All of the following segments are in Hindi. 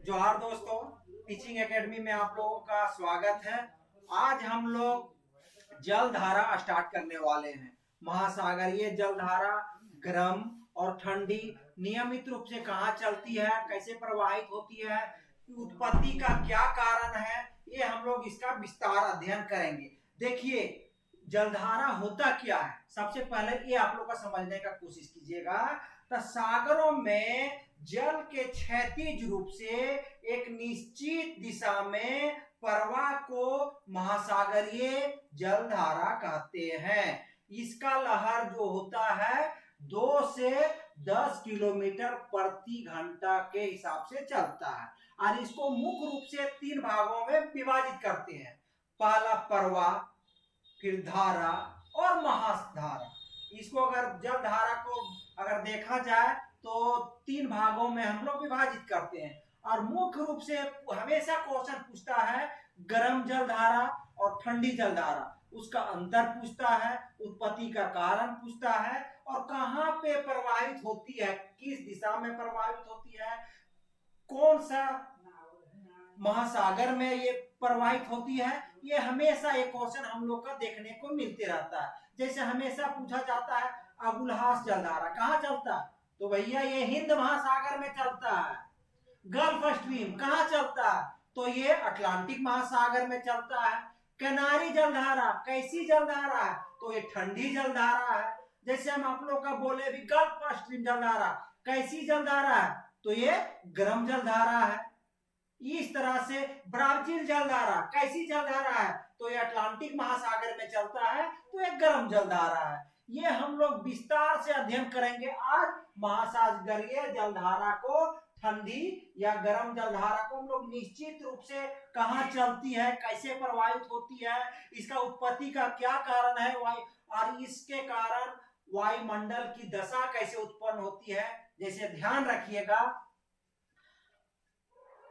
जोहार दोस्तों, टीचिंग एकेडमी में आप लोगों का स्वागत है। आज हम लोग जलधारा स्टार्ट करने वाले हैं। महासागरीय जलधारा गर्म और ठंडी नियमित रूप से कहाँ चलती है, कैसे प्रवाहित होती है, उत्पत्ति का क्या कारण है, ये हम लोग इसका विस्तार अध्ययन करेंगे। देखिए जलधारा होता क्या है, सबसे पहले ये आप लोग का समझने का कोशिश कीजिएगा। तो सागरों में जल के क्षैतिज रूप से एक निश्चित दिशा में प्रवाह को महासागरीय जलधारा कहते हैं। इसका लहर जो होता है 2 से 10 किलोमीटर प्रति घंटा के हिसाब से चलता है और इसको मुख्य रूप से 3 भागों में विभाजित करते हैं। पहला प्रवाह, फिर धारा और महाधारा। इसको अगर जलधारा को अगर देखा जाए तो 3 भागों में हम लोग विभाजित करते हैं और मुख्य रूप से हमेशा क्वेश्चन पूछता है गर्म जलधारा और ठंडी जलधारा, उसका अंतर पूछता है, उत्पत्ति का कारण पूछता है और कहाँ पे प्रवाहित होती है, किस दिशा में प्रवाहित होती है, कौन सा महासागर में ये प्रवाहित होती है। ये हमेशा एक क्वेश्चन हम लोग का देखने को मिलते रहता है। जैसे हमेशा पूछा जाता है अबुलहास जलधारा कहाँ चलता है, तो भैया ये हिंद महासागर में चलता है। गल्फ स्ट्रीम कहाँ चलता है, तो ये अटलांटिक महासागर में चलता है। कैनारी जलधारा कैसी जलधारा है, तो ये ठंडी जलधारा है। जैसे हम आप लोग का बोले भी गल्फ स्ट्रीम जलधारा कैसी जलधारा है, तो ये गर्म जलधारा है। इस तरह से ब्राजील जलधारा कैसी जलधारा है, तो ये अटलांटिक महासागर में चलता है, तो ये गर्म जलधारा है। ये हम लोग विस्तार से अध्ययन करेंगे आज। महासागरीय जलधारा को, ठंडी या गर्म जलधारा को हम लोग निश्चित रूप से कहाँ चलती है, कैसे प्रवाहित होती है, इसका उत्पत्ति का क्या कारण है, और इसके कारण वायुमंडल की दशा कैसे उत्पन्न होती है। जैसे ध्यान रखिएगा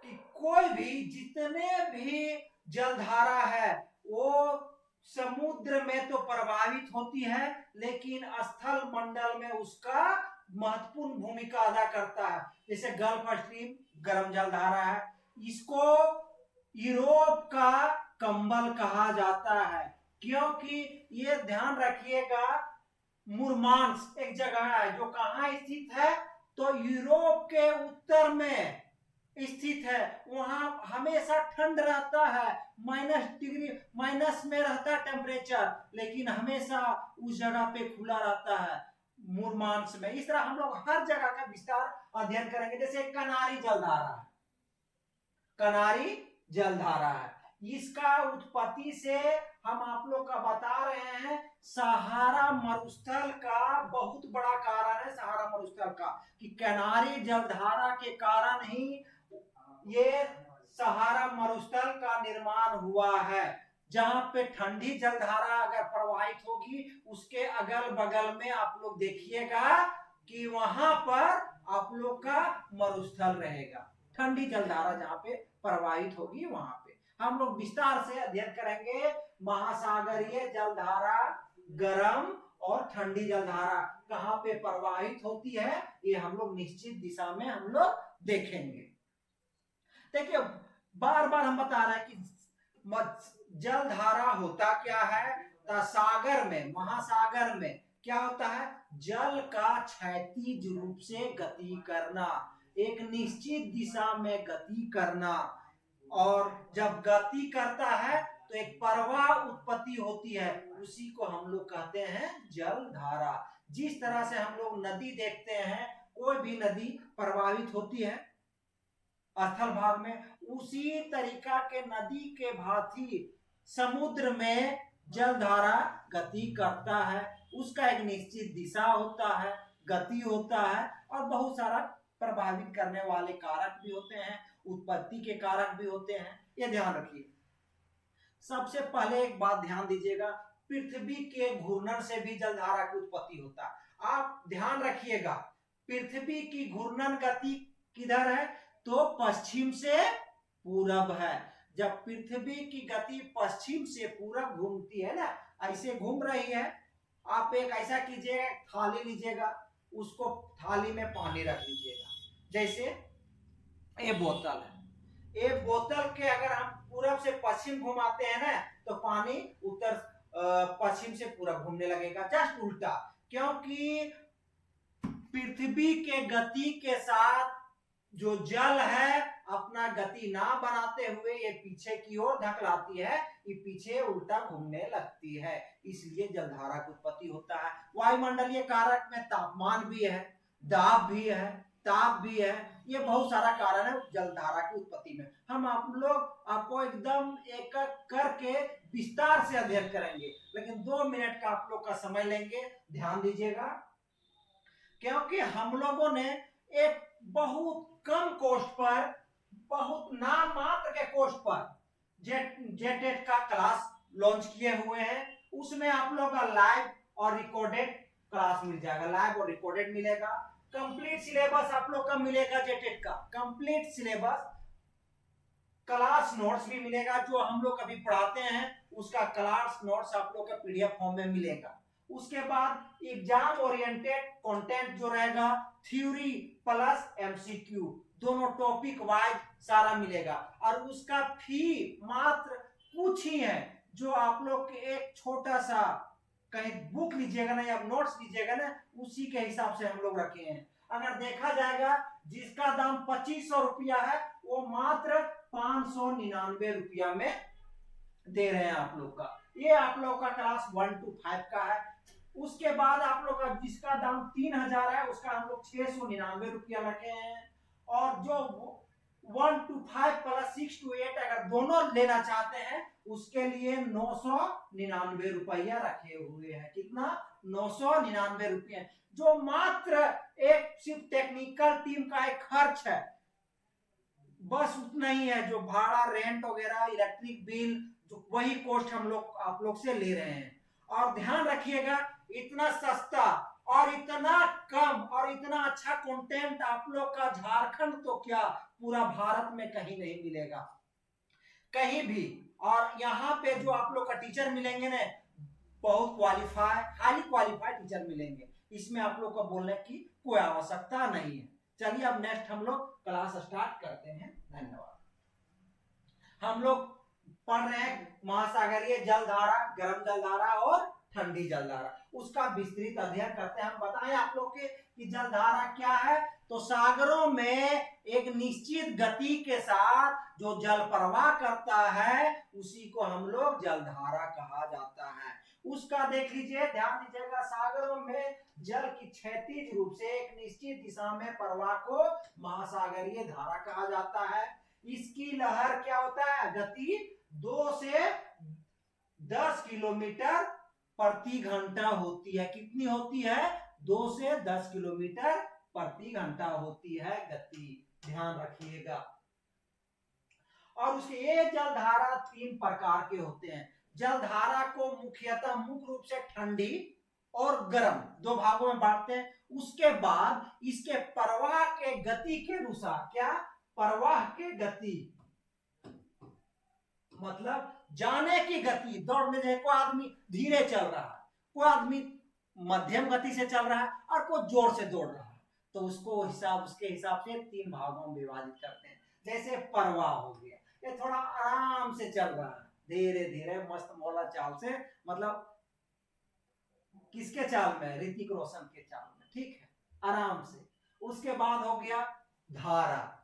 कि कोई भी जितने भी जलधारा है वो समुद्र में तो प्रभावित होती है, लेकिन स्थल मंडल में उसका महत्वपूर्ण भूमिका अदा करता है। जैसे गल्फ स्ट्रीम गर्म जलधारा है, इसको यूरोप का कंबल कहा जाता है, क्योंकि ये ध्यान रखिएगा मुरमांस्क एक जगह है जो कहाँ स्थित है, तो यूरोप के उत्तर में स्थित है। वहां हमेशा ठंड रहता है, माइनस में रहता है टेम्परेचर, लेकिन हमेशा उस जगह पे खुला रहता है मुरमांस्क में। इस तरह हम लोग हर जगह का विस्तार अध्ययन करेंगे। जैसे कनारी जलधारा है, कनारी जलधारा है, इसका उत्पत्ति से हम आप लोग का बता रहे हैं सहारा मरुस्थल का बहुत बड़ा कारण है। सहारा मरुस्थल का कि कनारी जलधारा के कारण ही ये सहारा मरुस्थल का निर्माण हुआ है। जहां पे ठंडी जलधारा अगर प्रवाहित होगी उसके अगल बगल में आप लोग देखिएगा कि वहां पर आप लोग का मरुस्थल रहेगा। ठंडी जलधारा जहां पे प्रवाहित होगी वहां पे हम लोग विस्तार से अध्ययन करेंगे। महासागरीय जलधारा गर्म और ठंडी जलधारा कहां पे प्रवाहित होती है, ये हम लोग निश्चित दिशा में हम लोग देखेंगे। देखिए बार बार हम बता रहे हैं कि जलधारा होता क्या है। तो सागर में, महासागर में क्या होता है, जल का क्षैतिज रूप से गति करना, एक निश्चित दिशा में गति करना, और जब गति करता है तो एक प्रवाह उत्पत्ति होती है, उसी को हम लोग कहते हैं जलधारा। जिस तरह से हम लोग नदी देखते हैं, कोई भी नदी प्रवाहित होती है स्थल भाग में, उसी तरीका के नदी के भांति समुद्र में जलधारा गति करता है। उसका एक निश्चित दिशा होता है, गति होता है और बहुत सारा प्रभावित करने वाले कारक भी होते हैं, उत्पत्ति के कारक भी होते हैं। ये ध्यान रखिए। सबसे पहले एक बात ध्यान दीजिएगा, पृथ्वी के घूर्णन से भी जलधारा की उत्पत्ति होता है। आप ध्यान रखिएगा, पृथ्वी की घूर्णन गति किधर है, तो पश्चिम से पूरब है। जब पृथ्वी की गति पश्चिम से पूरब घूमती है ना, ऐसे घूम रही है, आप एक ऐसा कीजिएगा, थाली लीजिएगा, उसको थाली में पानी रख लीजिएगा। जैसे ये बोतल है, ये बोतल के अगर हम पूरब से पश्चिम घुमाते हैं ना तो पानी उत्तर पश्चिम से पूरब घूमने लगेगा, जस्ट उल्टा। क्योंकि पृथ्वी के गति के साथ जो जल है अपना गति ना बनाते हुए ये पीछे की ओर धकलाती है, ये पीछे उल्टा घूमने लगती है, इसलिए जलधारा की उत्पत्ति होता है। वायुमंडलीय कारक में तापमान भी है, दाब भी है, ताप भी है, ये बहुत सारा कारण है जलधारा की उत्पत्ति में। हम आप लोग आपको एकदम एक करके विस्तार से अध्ययन करेंगे, लेकिन 2 मिनट का आप लोग का समय लेंगे, ध्यान दीजिएगा। क्योंकि हम लोगों ने एक बहुत कम कॉस्ट पर, बहुत नाम मात्र के कॉस्ट पर जेटेट का क्लास लॉन्च किए हुए हैं। उसमें आप लोग का लाइव और रिकॉर्डेड क्लास मिल जाएगा, लाइव और रिकॉर्डेड मिलेगा। कंप्लीट सिलेबस आप लोग का मिलेगा, जेटेट का कंप्लीट सिलेबस, क्लास नोट्स भी मिलेगा, जो हम लोग अभी पढ़ाते हैं उसका क्लास नोट्स आप लोग का पीडीएफ फॉर्म में मिलेगा। उसके बाद एग्जाम ओरिएंटेड कंटेंट जो रहेगा, थ्योरी प्लस एमसीक्यू दोनों टॉपिक वाइज सारा मिलेगा। और उसका फी मात्र कुछ ही है, जो आप लोग के एक छोटा सा कहीं बुक लीजिएगा ना या नोट्स लीजिएगा ना, उसी के हिसाब से हम लोग रखे हैं। अगर देखा जाएगा जिसका दाम 2500 रुपया है वो मात्र 599 रुपया में दे रहे हैं आप लोग का। ये आप लोग का क्लास 1 to 5 का है। उसके बाद आप लोग का जिसका दाम 3000 है उसका हम लोग 699 रुपया रखे हैं। और जो 1 to 5 प्लस 6 to 8 अगर दोनों लेना चाहते हैं उसके लिए 999 रुपया रखे हुए हैं। कितना? 999 रुपये, जो मात्र एक सिर्फ टेक्निकल टीम का एक खर्च है, बस उतना ही है। जो भाड़ा, रेंट वगैरह, इलेक्ट्रिक बिल, जो वही कॉस्ट हम लोग आप लोग से ले रहे हैं। और ध्यान रखिएगा, इतना सस्ता और इतना कम और इतना अच्छा कंटेंट आप लोग का झारखंड तो क्या पूरा भारत में कहीं नहीं मिलेगा, कहीं भी। और यहाँ पे जो आप लोग का टीचर मिलेंगे ना, बहुत क्वालिफाइड, हाईली क्वालिफाइड टीचर मिलेंगे, इसमें आप लोग को बोलने की कोई आवश्यकता नहीं है। चलिए अब नेक्स्ट हम लोग क्लास स्टार्ट करते हैं। धन्यवाद। हम लोग पढ़ रहे हैं महासागरीय जलधारा, गर्म जलधारा और ठंडी जलधारा, उसका विस्तृत अध्ययन करते हैं। हम बताएं आप लोग के कि जलधारा क्या है। तो सागरों में एक निश्चित गति के साथ जो जल प्रवाह करता है उसी को हम लोग जलधारा कहा जाता है। उसका देख लीजिए, ध्यान दीजिएगा, सागरों में जल की क्षैतिज रूप से एक निश्चित दिशा में प्रवाह को महासागरीय धारा कहा जाता है। इसकी लहर क्या होता है? गति 2 से 10 किलोमीटर प्रति घंटा होती है। कितनी होती है? 2 से 10 किलोमीटर प्रति घंटा होती है गति, ध्यान रखिएगा। और उसके ये जलधारा 3 प्रकार के होते हैं। जलधारा को मुख्यतः मुख्य रूप से ठंडी और गर्म 2 भागों में बांटते हैं। उसके बाद इसके प्रवाह के गति के अनुसार, क्या? प्रवाह के गति मतलब जाने की गति, दौड़ने जैसे कोई आदमी धीरे चल रहा है, कोई आदमी मध्यम गति से चल रहा है और कोई जोर से दौड़ रहा है, तो उसको उसके हिसाब से 3 भागों में विभाजित करते हैं। जैसे प्रवाह हो गया, ये थोड़ा आराम से चल रहा है, धीरे धीरे मस्त मौला चाल से, मतलब किसके चाल में? ऋतिक रोशन के चाल में, ठीक है, आराम से। उसके बाद हो गया धारा।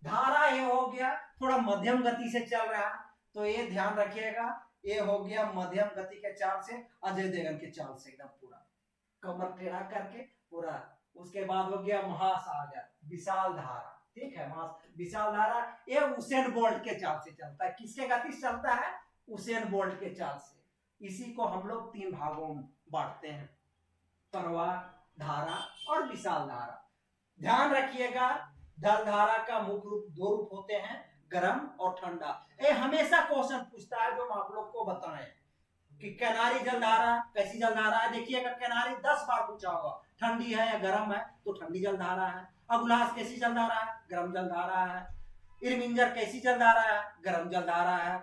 धारा ये हो गया थोड़ा मध्यम गति से चल रहा है, तो ये ध्यान रखिएगा, ये हो गया मध्यम गति के चाल से, अजय देवगन के चाल से एकदम पूरा कमर टेढ़ा करके पूरा। उसके बाद हो गया महासागर, विशाल धारा, ठीक है, विशाल धारा ये उसेन बोल्ट के चाल से चलता है। किसके गति से चलता है? उसेन बोल्ट के चाल से। इसी को हम लोग 3 भागों में बांटते हैं, प्रवाह, धारा और विशाल धारा। ध्यान रखिएगा, जलधारा का मुख्य रूप 2 रूप होते हैं, गर्म और ठंडा। ये हमेशा क्वेश्चन पूछता है, जो हम आप लोग को बताएं कि कैनारी जलधारा कैसी जलधारा है। देखिएगा, कैनारी 10 बार पूछा होगा, ठंडी है या गर्म है, तो ठंडी जलधारा है। अगुलास कैसी जलधारा है? गर्म जलधारा है। इरमिंजर कैसी जलधारा है? गर्म जलधारा है।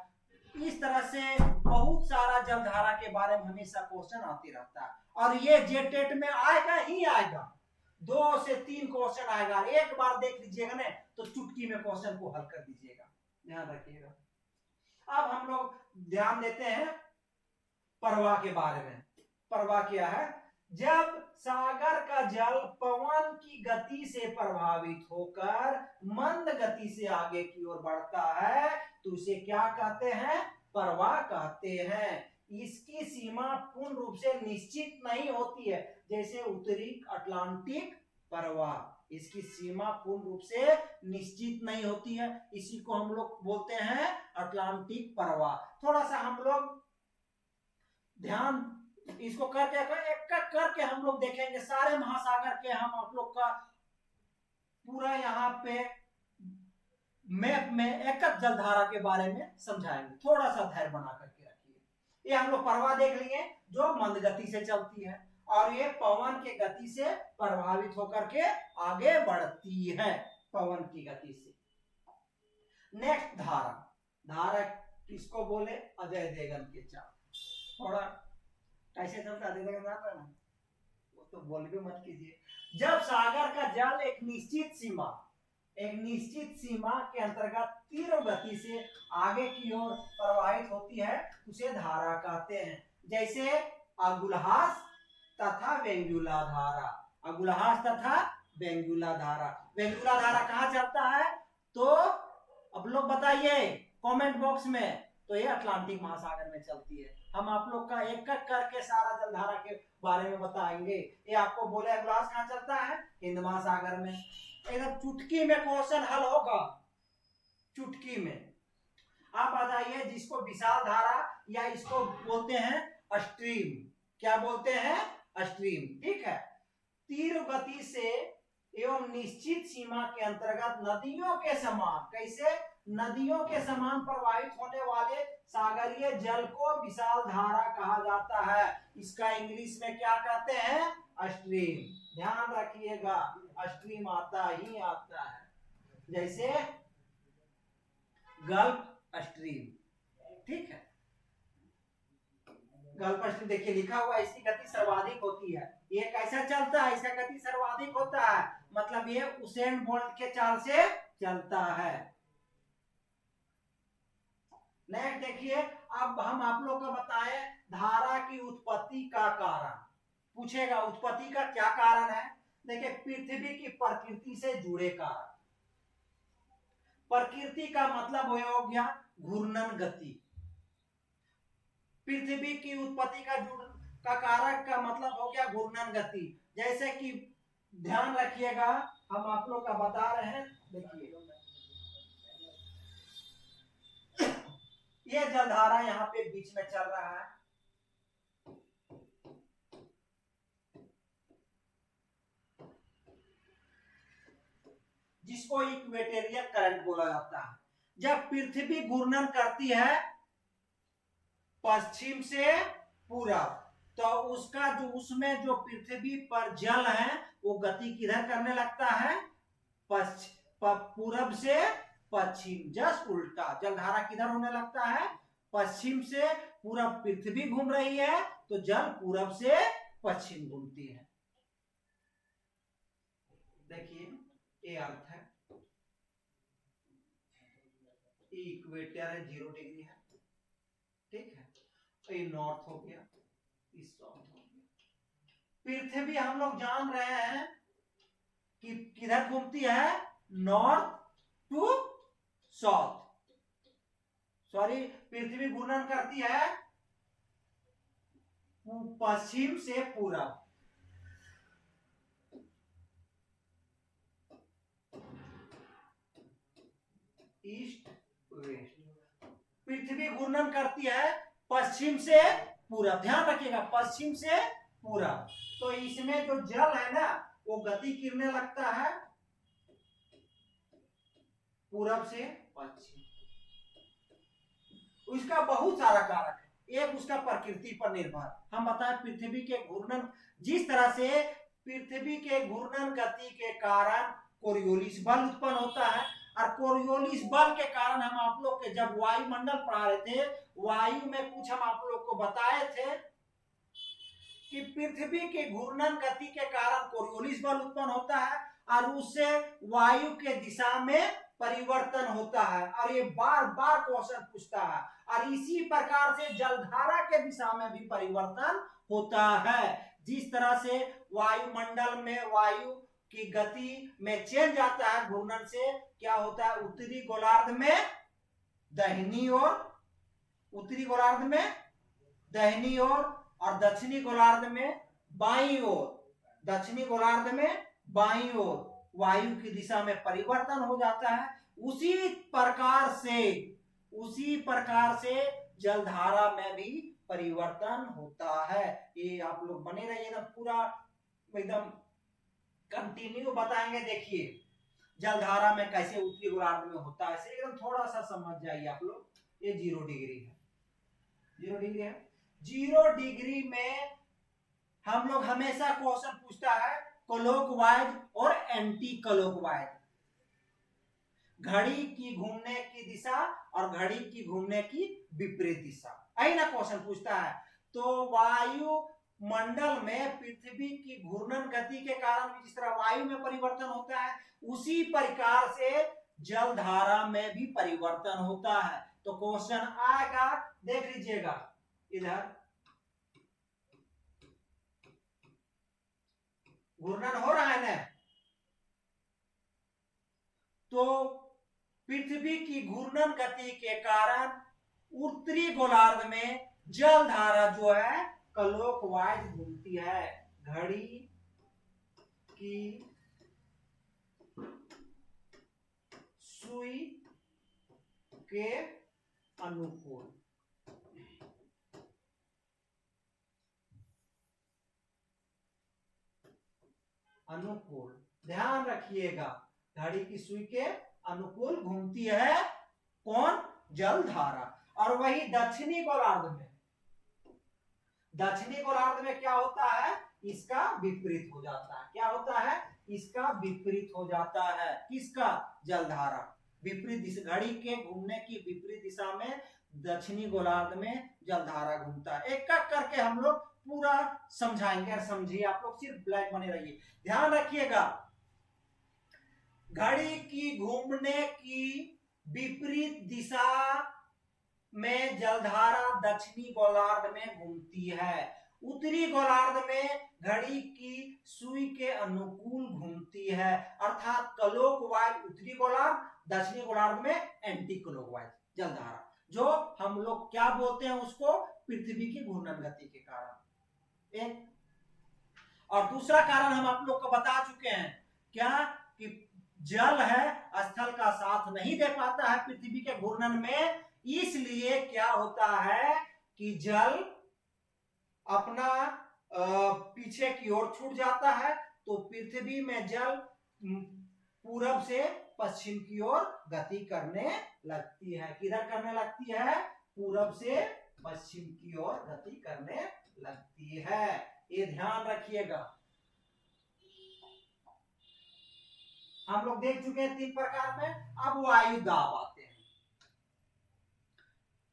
इस तरह से बहुत सारा जलधारा के बारे में हमेशा क्वेश्चन आते रहता है, और ये जेटेट में आएगा ही आएगा। 2 से 3 क्वेश्चन आएगा, एक बार देख लीजिएगा ना तो चुटकी में क्वेश्चन को हल कर दीजिएगा, ध्यान रखिएगा। अब हम लोग ध्यान देते हैं प्रवाह के बारे में। प्रवाह क्या है? जब सागर का जल पवन की गति से प्रभावित होकर मंद गति से आगे की ओर बढ़ता है तो उसे क्या कहते हैं? प्रवाह कहते हैं। इसकी सीमा पूर्ण रूप से निश्चित नहीं होती है, जैसे उत्तरी अटलांटिक प्रवाह, इसकी सीमा पूर्ण रूप से निश्चित नहीं होती है, इसी को हम लोग बोलते हैं अटलांटिक प्रवाह। थोड़ा सा हम लोग ध्यान इसको करके एक एक करके हम लोग देखेंगे, सारे महासागर के हम आप लोग का पूरा यहाँ पे मैप में एक एक जलधारा के बारे में समझाएंगे, थोड़ा सा धैर्य बना करके रखिए। ये हम लोग प्रवाह देख लिए जो मंद गति से चलती है, और ये पवन के गति से प्रभावित होकर के आगे बढ़ती है, पवन की गति से। नेक्स्ट धारा, धारा किसको बोले? अजय देवगन के चाल। थोड़ा कैसे चलता है अजय देवगन ना, वो तो बोल भी मत कीजिए। जब सागर का जल एक निश्चित सीमा के अंतर्गत तीव्र गति से आगे की ओर प्रवाहित होती है उसे धारा कहते हैं, जैसे अगुलहास तथा वेंगुला धारा। अगुलहास तथा वेंगुला धारा। वेंगुला धारा कहाँ चलता है? तो अब लोग बताइए कमेंट बॉक्स में। तो ये अटलांटिक महासागर में चलती है। हम आप लोग का एक एक करके सारा जलधारा के बारे में बताएंगे। ये आपको बोले अगुलहास कहाँ चलता है? हिंद महासागर में। एकदम चुटकी में क्वेश्चन हल होगा, चुटकी में। आप आ जाइए जिसको विशाल धारा या इसको बोलते हैं स्ट्रीम। क्या बोलते हैं? स्ट्रीम, ठीक है। तीव्र गति से एवं निश्चित सीमा के अंतर्गत नदियों के समान, कैसे? नदियों के समान प्रवाहित होने वाले सागरीय जल को विशाल धारा कहा जाता है। इसका इंग्लिश में क्या कहते हैं? स्ट्रीम। ध्यान रखिएगा, स्ट्रीम आता ही आता है, जैसे गल्फ स्ट्रीम, ठीक है। गल्फ स्ट्रीम देखिए लिखा हुआ है, इसकी गति सर्वाधिक होती है। ये कैसा चलता है? इसका गति सर्वाधिक होता है, मतलब ये उसेन बोल्ट के चाल से चलता है। नेक्स्ट देखिए, अब हम आप लोग को बताएं धारा की उत्पत्ति का कारण। पूछेगा उत्पत्ति का क्या कारण है? देखिए, पृथ्वी की प्रकृति से जुड़े कारण। प्रकृति का मतलब हो गया घूर्णन गति। पृथ्वी की उत्पत्ति का कारक का मतलब हो गया घूर्णन गति। जैसे कि ध्यान रखिएगा, हम आप लोग का बता रहे हैं, देखिए ये जलधारा यहाँ पे बीच में चल रहा है, जिसको इक्वेटोरियल करंट बोला जाता है। जब पृथ्वी घूर्णन करती है पश्चिम से पूरब, तो उसका जो उसमें जो पृथ्वी पर जल है वो गति किधर करने लगता है? पूरब से पश्चिम, जस्ट उल्टा। जलधारा किधर होने लगता है? पश्चिम से पूरब। पृथ्वी घूम रही है तो जल पूरब से पश्चिम घूमती है। देखिए ये अर्थ है, इक्वेटर है 0 डिग्री है, ठीक है। ये नॉर्थ हो गया, इस साउथ हो गया। पृथ्वी हम लोग जान रहे हैं कि किधर घूमती है? North to south. सॉरी, पृथ्वी घूर्णन करती है पश्चिम से पूरब। East west. पृथ्वी घूर्णन करती है पश्चिम से पूरब। ध्यान रखिएगा, पश्चिम से पूरब। तो इसमें जो जल है ना वो गति करने लगता है पूरब से पश्चिम। उसका बहुत सारा कारक है, एक उसका प्रकृति पर निर्भर। हम बताएं पृथ्वी के घूर्णन, जिस तरह से पृथ्वी के घूर्णन गति के कारण कोरियोलिस बल उत्पन्न होता है, और कोरियोलिस बल के कारण हम आप लोग के जब वायुमंडल पढ़ा रहे थे, वायु में कुछ हम आप लोग को बताए थे कि पृथ्वी के घूर्णन गति के कारण कोरियोलिस बल उत्पन्न होता है और उससे वायु के दिशा में परिवर्तन होता है, और ये बार बार क्वेश्चन पूछता है। और इसी प्रकार से जलधारा के दिशा में भी परिवर्तन होता है। जिस तरह से वायुमंडल में वायु की गति में चेंज आता है घूर्णन से, क्या होता है, उत्तरी गोलार्ध में दाहिनी ओर, उत्तरी गोलार्ध में दाहिनी ओर और दक्षिणी गोलार्ध में बाईं ओर, दक्षिणी गोलार्ध में बाईं ओर वायु की दिशा में परिवर्तन हो जाता है। उसी प्रकार से जलधारा में भी परिवर्तन होता है। ये आप लोग बने रहिए, एकदम पूरा एकदम कंटिन्यू बताएंगे। देखिए जलधारा में कैसे उत्तरी गोलार्ध में होता है, एकदम थोड़ा सा समझ जाइए आप लोग। ये 0 डिग्री है, 0 डिग्री है। 0 डिग्री में हम लोग हमेशा क्वेश्चन पूछता है क्लॉकवाइज और एंटी क्लॉकवाइज, घड़ी की घूमने की दिशा और घड़ी की घूमने की विपरीत दिशा, यही ना क्वेश्चन पूछता है। तो वायु मंडल में पृथ्वी की घूर्णन गति के कारण भी जिस तरह वायु में परिवर्तन होता है, उसी प्रकार से जलधारा में भी परिवर्तन होता है। तो क्वेश्चन आएगा, देख लीजिएगा इधर घूर्णन हो रहा है ना, तो पृथ्वी की घूर्णन गति के कारण उत्तरी गोलार्ध में जलधारा जो है क्लॉकवाइज घूमती है, घड़ी की सुई के अनुकूल। अनुकूल ध्यान रखिएगा, घड़ी की सुई के अनुकूल घूमती है कौन, जलधारा। और वही दक्षिणी गोलार्ध में, दक्षिणी गोलार्ध में क्या होता है, इसका विपरीत हो जाता है। क्या होता है, इसका विपरीत हो जाता है। किसका, जलधारा, विपरीत दिशा, घड़ी के घूमने की विपरीत दिशा में दक्षिणी गोलार्ध में जलधारा घूमता है। एक एक करके हम लोग पूरा समझाएंगे, समझिए आप लोग, सिर्फ ब्लैक बने रहिए। ध्यान रखिएगा, घड़ी की घूमने की विपरीत दिशा में जलधारा दक्षिणी गोलार्ध में घूमती है, उत्तरी गोलार्ध में घड़ी की सुई के अनुकूल घूमती है, अर्थात क्लॉकवाइज उत्तरी गोलार्ध, दक्षिणी गोलार्ध में एंटी क्लॉकवाइज जलधारा, जो हम लोग क्या बोलते हैं उसको, पृथ्वी की घूर्णन गति के कारण। एक और दूसरा कारण हम आप लोग को बता चुके हैं, क्या कि जल है स्थल का साथ नहीं दे पाता है पृथ्वी के घूर्णन में, इसलिए क्या होता है कि जल अपना पीछे की ओर छूट जाता है। तो पृथ्वी में जल पूरब से पश्चिम की ओर गति करने लगती है। किधर करने लगती है, पूरब से पश्चिम की ओर गति करने लगती है। ये ध्यान रखिएगा। हम लोग देख चुके हैं 3 प्रकार में, अब वायु दाब आते हैं।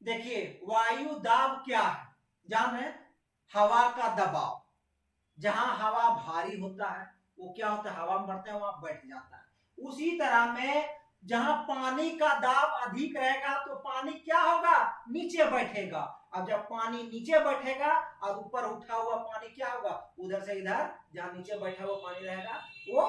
देखिए वायु दाब क्या है, जान है, हवा का दबाव। जहां हवा भारी होता है वो क्या होता है, हवा में बढ़ते हैं वहां बैठ जाता है। उसी तरह में जहां पानी का दाब अधिक रहेगा तो पानी क्या होगा, नीचे बैठेगा। अब जब पानी नीचे बैठेगा और ऊपर उठा हुआ पानी क्या होगा, उधर से इधर, जहां नीचे बैठा हुआ पानी रहेगा वो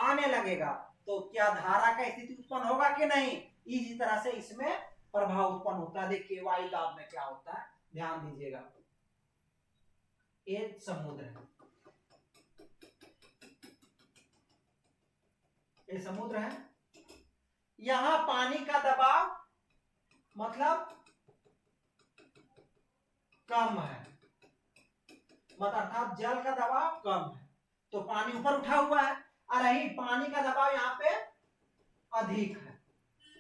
आने लगेगा। तो क्या धारा का स्थिति उत्पन्न होगा कि नहीं, इसी तरह से इसमें प्रभाव उत्पन्न होता है। देखिए वायु दाब में क्या होता है, ध्यान दीजिएगा। ये समुद्र है, ये समुद्र है, यहां पानी का दबाव मतलब कम है, मतलब अर्थात जल का दबाव कम है, तो पानी ऊपर उठा हुआ है, और यही पानी का दबाव यहाँ पे अधिक है,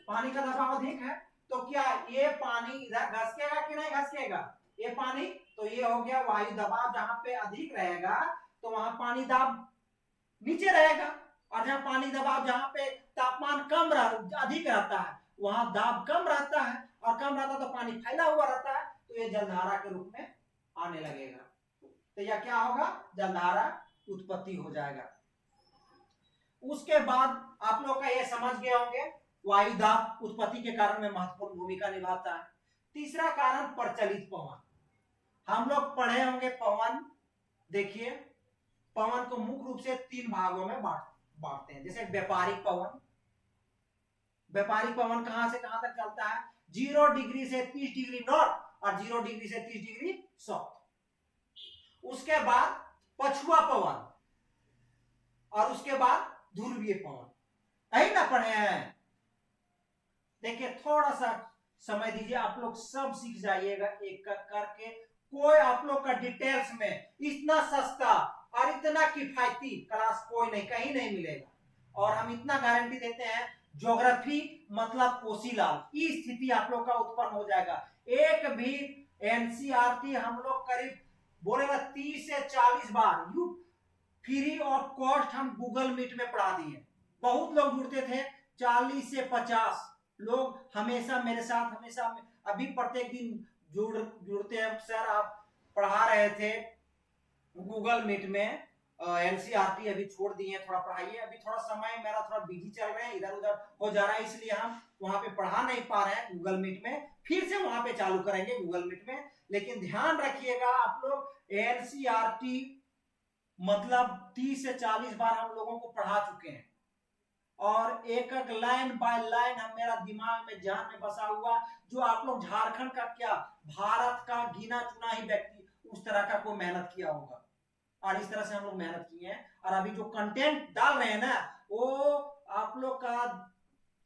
पानी का दबाव अधिक है। तो क्या ये पानी इधर घसकेगा कि नहीं घसकेगा, ये पानी, तो ये हो गया वायु दबाव। जहां पे अधिक रहेगा तो वहां पानी दाब नीचे रहेगा, और जहां पानी दबाव, जहां पे तापमान अधिक रहता है वहां दाब कम रहता है, और कम रहता तो पानी फैला हुआ रहता है, तो ये जलधारा के रूप में आने लगेगा। तो यह क्या होगा, जलधारा उत्पत्ति हो जाएगा। उसके बाद आप लोग का ये समझ गए होंगे वायुदाब उत्पत्ति के कारण में महत्वपूर्ण भूमिका निभाता है। तीसरा कारण प्रचलित पवन। हम लोग पढ़े होंगे पवन। देखिए पवन को मुख्य रूप से 3 भागों में बांटते हैं। जैसे व्यापारिक पवन। व्यापारिक पवन कहां से कहां तक चलता है, 0 डिग्री से 30 डिग्री नॉर्थ और 0 डिग्री से 30 डिग्री साउथ। उसके बाद पछुआ पवन और उसके बाद ध्रुवीय पवन। यही ना पढ़े हैं। देखिए थोड़ा सा समय दीजिए, आप लोग सब सीख जाइएगा एक करके। कोई आप लोग का डिटेल्स में इतना सस्ता और इतना किफायती क्लास कोई नहीं, कहीं नहीं मिलेगा। और हम इतना गारंटी देते हैं, ज्योग्राफी मतलब कोसीलाल की स्थिति आप लोग का उत्पन्न हो जाएगा। एक भी एनसीईआरटी हम लोग करीब बोलेगा 30 से 40 बार यू फ्री ऑफ कॉस्ट हम गूगल मीट में पढ़ा दिए। बहुत लोग जुड़ते थे, 40 से 50 लोग हमेशा मेरे साथ, हमेशा अभी प्रत्येक दिन जुड़ते हैं। सर आप पढ़ा रहे थे गूगल मीट में, एनसीईआरटी अभी छोड़ दिए, थोड़ा पढ़ाइए। अभी थोड़ा समय मेरा थोड़ा बिजी चल रहा है, इधर उधर हो जा रहा है, इसलिए हम वहां पे पढ़ा नहीं पा रहे हैं गूगल मीट में। फिर से वहां पे चालू करेंगे गूगल मीट में। लेकिन ध्यान रखिएगा आप लोग, एनसीईआरटी मतलब 30 से 40 बार हम लोगों को पढ़ा चुके हैं और एक एक लाइन बाय लाइन हम मेरा दिमाग में जहन में बसा हुआ। जो आप लोग झारखंड का क्या, भारत का गिना चुना ही व्यक्ति उस तरह का कोई मेहनत किया होगा, और इस तरह से हम लोग मेहनत किए हैं। और अभी जो कंटेंट डाल रहे हैं ना, वो आप लोग का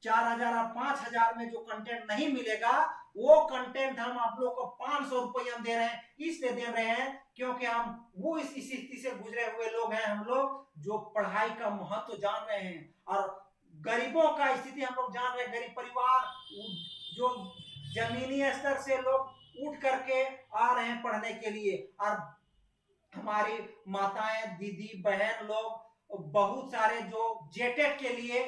4000 और 5000 में जो कंटेंट नहीं मिलेगा, वो कंटेंट हम आप लोग को 500 रुपये दे रहे हैं। इसलिए दे रहे हैं क्योंकि हम वो इस स्थिति से गुजरे हुए लोग हैं, हम लोग जो पढ़ाई का महत्व जान रहे हैं और गरीबों का स्थिति हम लोग जान रहे हैं। गरीब परिवार जो जमीनी स्तर से लोग उठ करके आ रहे हैं पढ़ने के लिए, और हमारी माताएं, दीदी, बहन लोग बहुत सारे जो जेटेट के लिए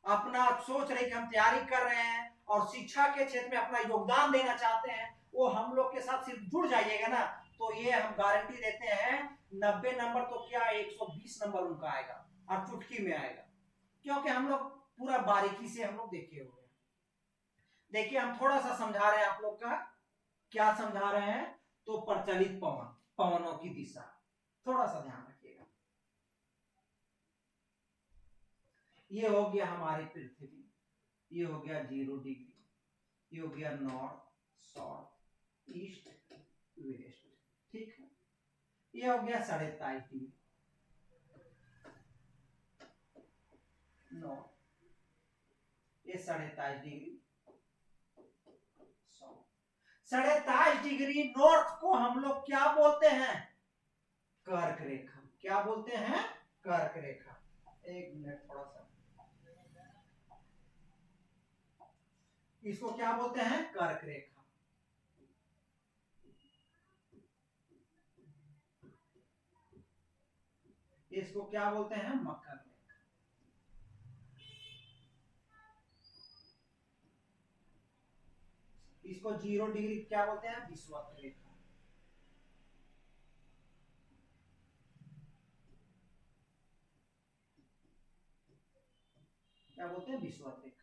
अपना सोच रहे कि हम तैयारी कर रहे हैं और शिक्षा के क्षेत्र में अपना योगदान देना चाहते हैं, वो हम लोग के साथ सिर्फ जुड़ जाइएगा ना, तो ये हम गारंटी देते हैं 90 नंबर तो क्या 120 नंबर उनका आएगा और चुटकी में आएगा। क्योंकि हम लोग पूरा बारीकी से हम लोग देखे हुए हैं। देखिए हम थोड़ा सा समझा रहे हैं आप लोग का, क्या समझा रहे हैं, तो प्रचलित पवन, पवनों की दिशा थोड़ा सा ध्यान रखिएगा। ये हो गया हमारी पृथ्वी, ये हो गया 0 डिग्री, ये हो गया नॉर्थ, साउथ, ईस्ट, वेस्ट, ठीक है। ये हो गया 23.5 डिग्री नॉर्थ, ये 23.5 डिग्री साउथ। 23.5 डिग्री नॉर्थ को हम लोग क्या बोलते हैं, कर्क रेखा। क्या बोलते हैं, कर्क रेखा। एक मिनट, थोड़ा सा, इसको क्या बोलते हैं, कर्क रेखा। इसको क्या बोलते हैं, मकर रेखा। इसको 0 डिग्री क्या बोलते हैं, विषुवत रेखा। क्या बोलते हैं, विषुवत रेखा।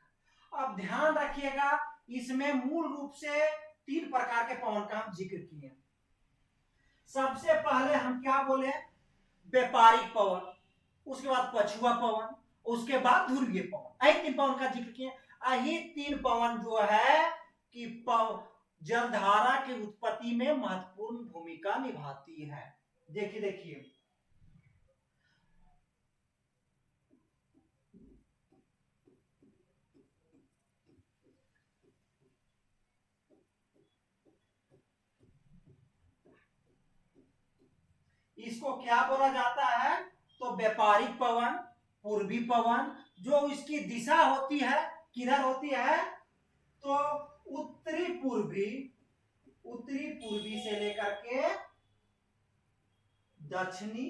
अब ध्यान रखिएगा, इसमें मूल रूप से 3 प्रकार के पवन का हम जिक्र किए। सबसे पहले हम क्या बोले, व्यापारिक पवन, उसके बाद पछुआ पवन, उसके बाद ध्रुवीय पवन। यही 3 पवन का जिक्र किए। यही 3 पवन जो है कि जलधारा की उत्पत्ति में महत्वपूर्ण भूमिका निभाती है। देखिए देखिए, इसको क्या बोला जाता है, तो व्यापारिक पवन, पूर्वी पवन, जो इसकी दिशा होती है किधर होती है, तो उत्तरी पूर्वी से लेकर के दक्षिणी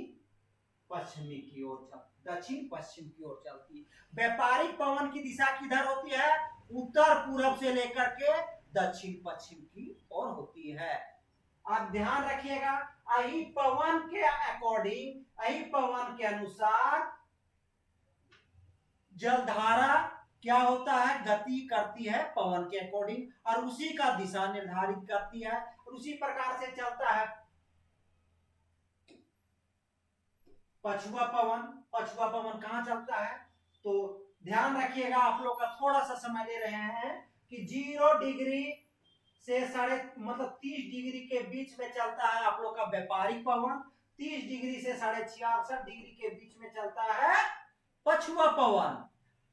पश्चिमी की ओर चलती, दक्षिण पश्चिम की ओर चलती है। व्यापारिक पवन की दिशा किधर होती है, उत्तर पूर्व से लेकर के दक्षिण पश्चिम की ओर होती है। आप ध्यान रखिएगा, अही पवन के अकॉर्डिंग, अही पवन के अनुसार जलधारा क्या होता है, गति करती है पवन के अकॉर्डिंग, और उसी का दिशा निर्धारित करती है, और उसी प्रकार से चलता है पछुआ पवन। पछुआ पवन कहां चलता है, तो ध्यान रखिएगा, आप लोग का थोड़ा सा समय ले रहे हैं कि 0 डिग्री से साढ़े मतलब 30 डिग्री के बीच में चलता है आप लोग का व्यापारिक पवन, 30 डिग्री से 66.5 डिग्री के बीच में चलता है पछुआ पवन।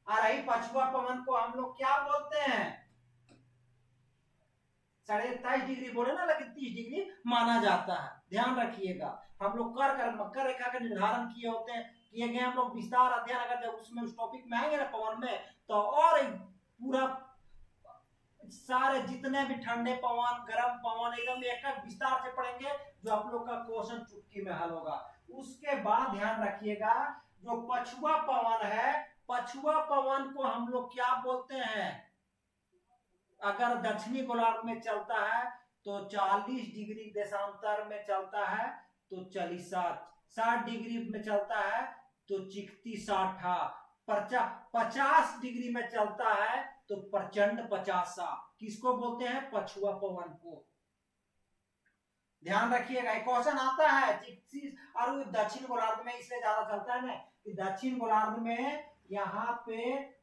और यही पछुआ पवन को हम लोग क्या बोलते हैं, 27.5 डिग्री बोले ना, लेकिन 30 डिग्री माना जाता है। ध्यान रखिएगा, हम लोग मकर रेखा का निर्धारण किए होते हैं, किए गए हम लोग विस्तार अध्ययन, अगर जब उसमें उस टॉपिक में आएंगे ना पवन में, तो और पूरा सारे जितने भी ठंडे पवन, गर्म पवन, एकदम एक एक विस्तार से पढ़ेंगे, जो आप लोग का क्वेश्चन चुटकी में हल होगा। उसके बाद ध्यान रखिएगा, जो पछुआ पवन है, पछुआ पवन को हम लोग क्या बोलते हैं, अगर दक्षिणी गोलार्ध में चलता है तो 40 डिग्री देशांतर में चलता है तो 60 डिग्री में चलता है तो चिकती 60, 50 डिग्री में चलता है तो प्रचंड 50। किसको बोलते हैं, पछुआ पवन को। ध्यान रखिएगा, क्वेश्चन आता है और दक्षिण गोलार्ध में इसलिए ज्यादा चलता है ना कि दक्षिण गोलार्ध में यहाँ पे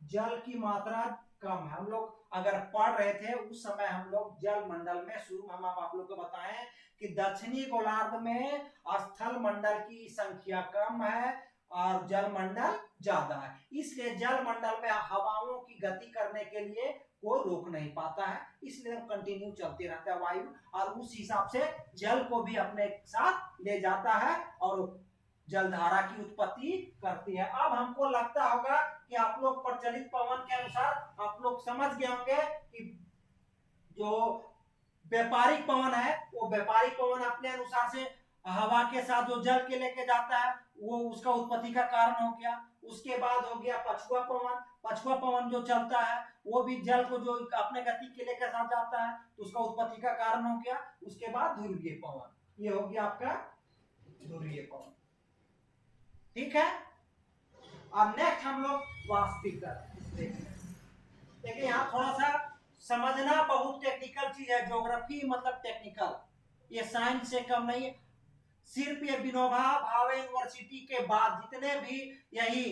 जल की मात्रा कम है। हम लोग अगर पढ़ रहे थे उस समय, हम लोग जल मंडल में शुरू हम आप लोग को बताएं कि दक्षिणी गोलार्ध में स्थल मंडल की संख्या कम है और जल मंडल ज्यादा है, इसलिए जल मंडल में हवाओं की गति करने के लिए कोई रोक नहीं पाता है, इसलिए कंटिन्यू चलते रहता है वायु, और उस हिसाब से जल को भी अपने साथ ले जाता है और जलधारा की उत्पत्ति करती है। अब हमको लगता होगा कि आप लोग प्रचलित पवन के अनुसार आप लोग समझ गए होंगे कि जो व्यापारिक पवन है, वो व्यापारिक पवन अपने अनुसार से हवा के साथ जो जल के लेके जाता है वो उसका उत्पत्ति का कारण हो गया। उसके बाद हो गया पछुआ पवन, पछुआ पवन जो चलता है वो भी जल को जो अपने गति के लेकर साथ जाता है तो उसका उत्पत्ति का कारण हो गया। उसके बाद ध्रुवीय पवन, ये हो गया आपका ध्रुवीय पवन, ठीक है। और नेक्स्ट हम लोग वाष्पीकरण देखिए, यहाँ थोड़ा सा समझना बहुत टेक्निकल चीज है, ज्योग्राफी मतलब टेक्निकल, ये साइंस से कम नहीं है। सिर्फ ये विनोबा भावे यूनिवर्सिटी के बाद जितने भी यही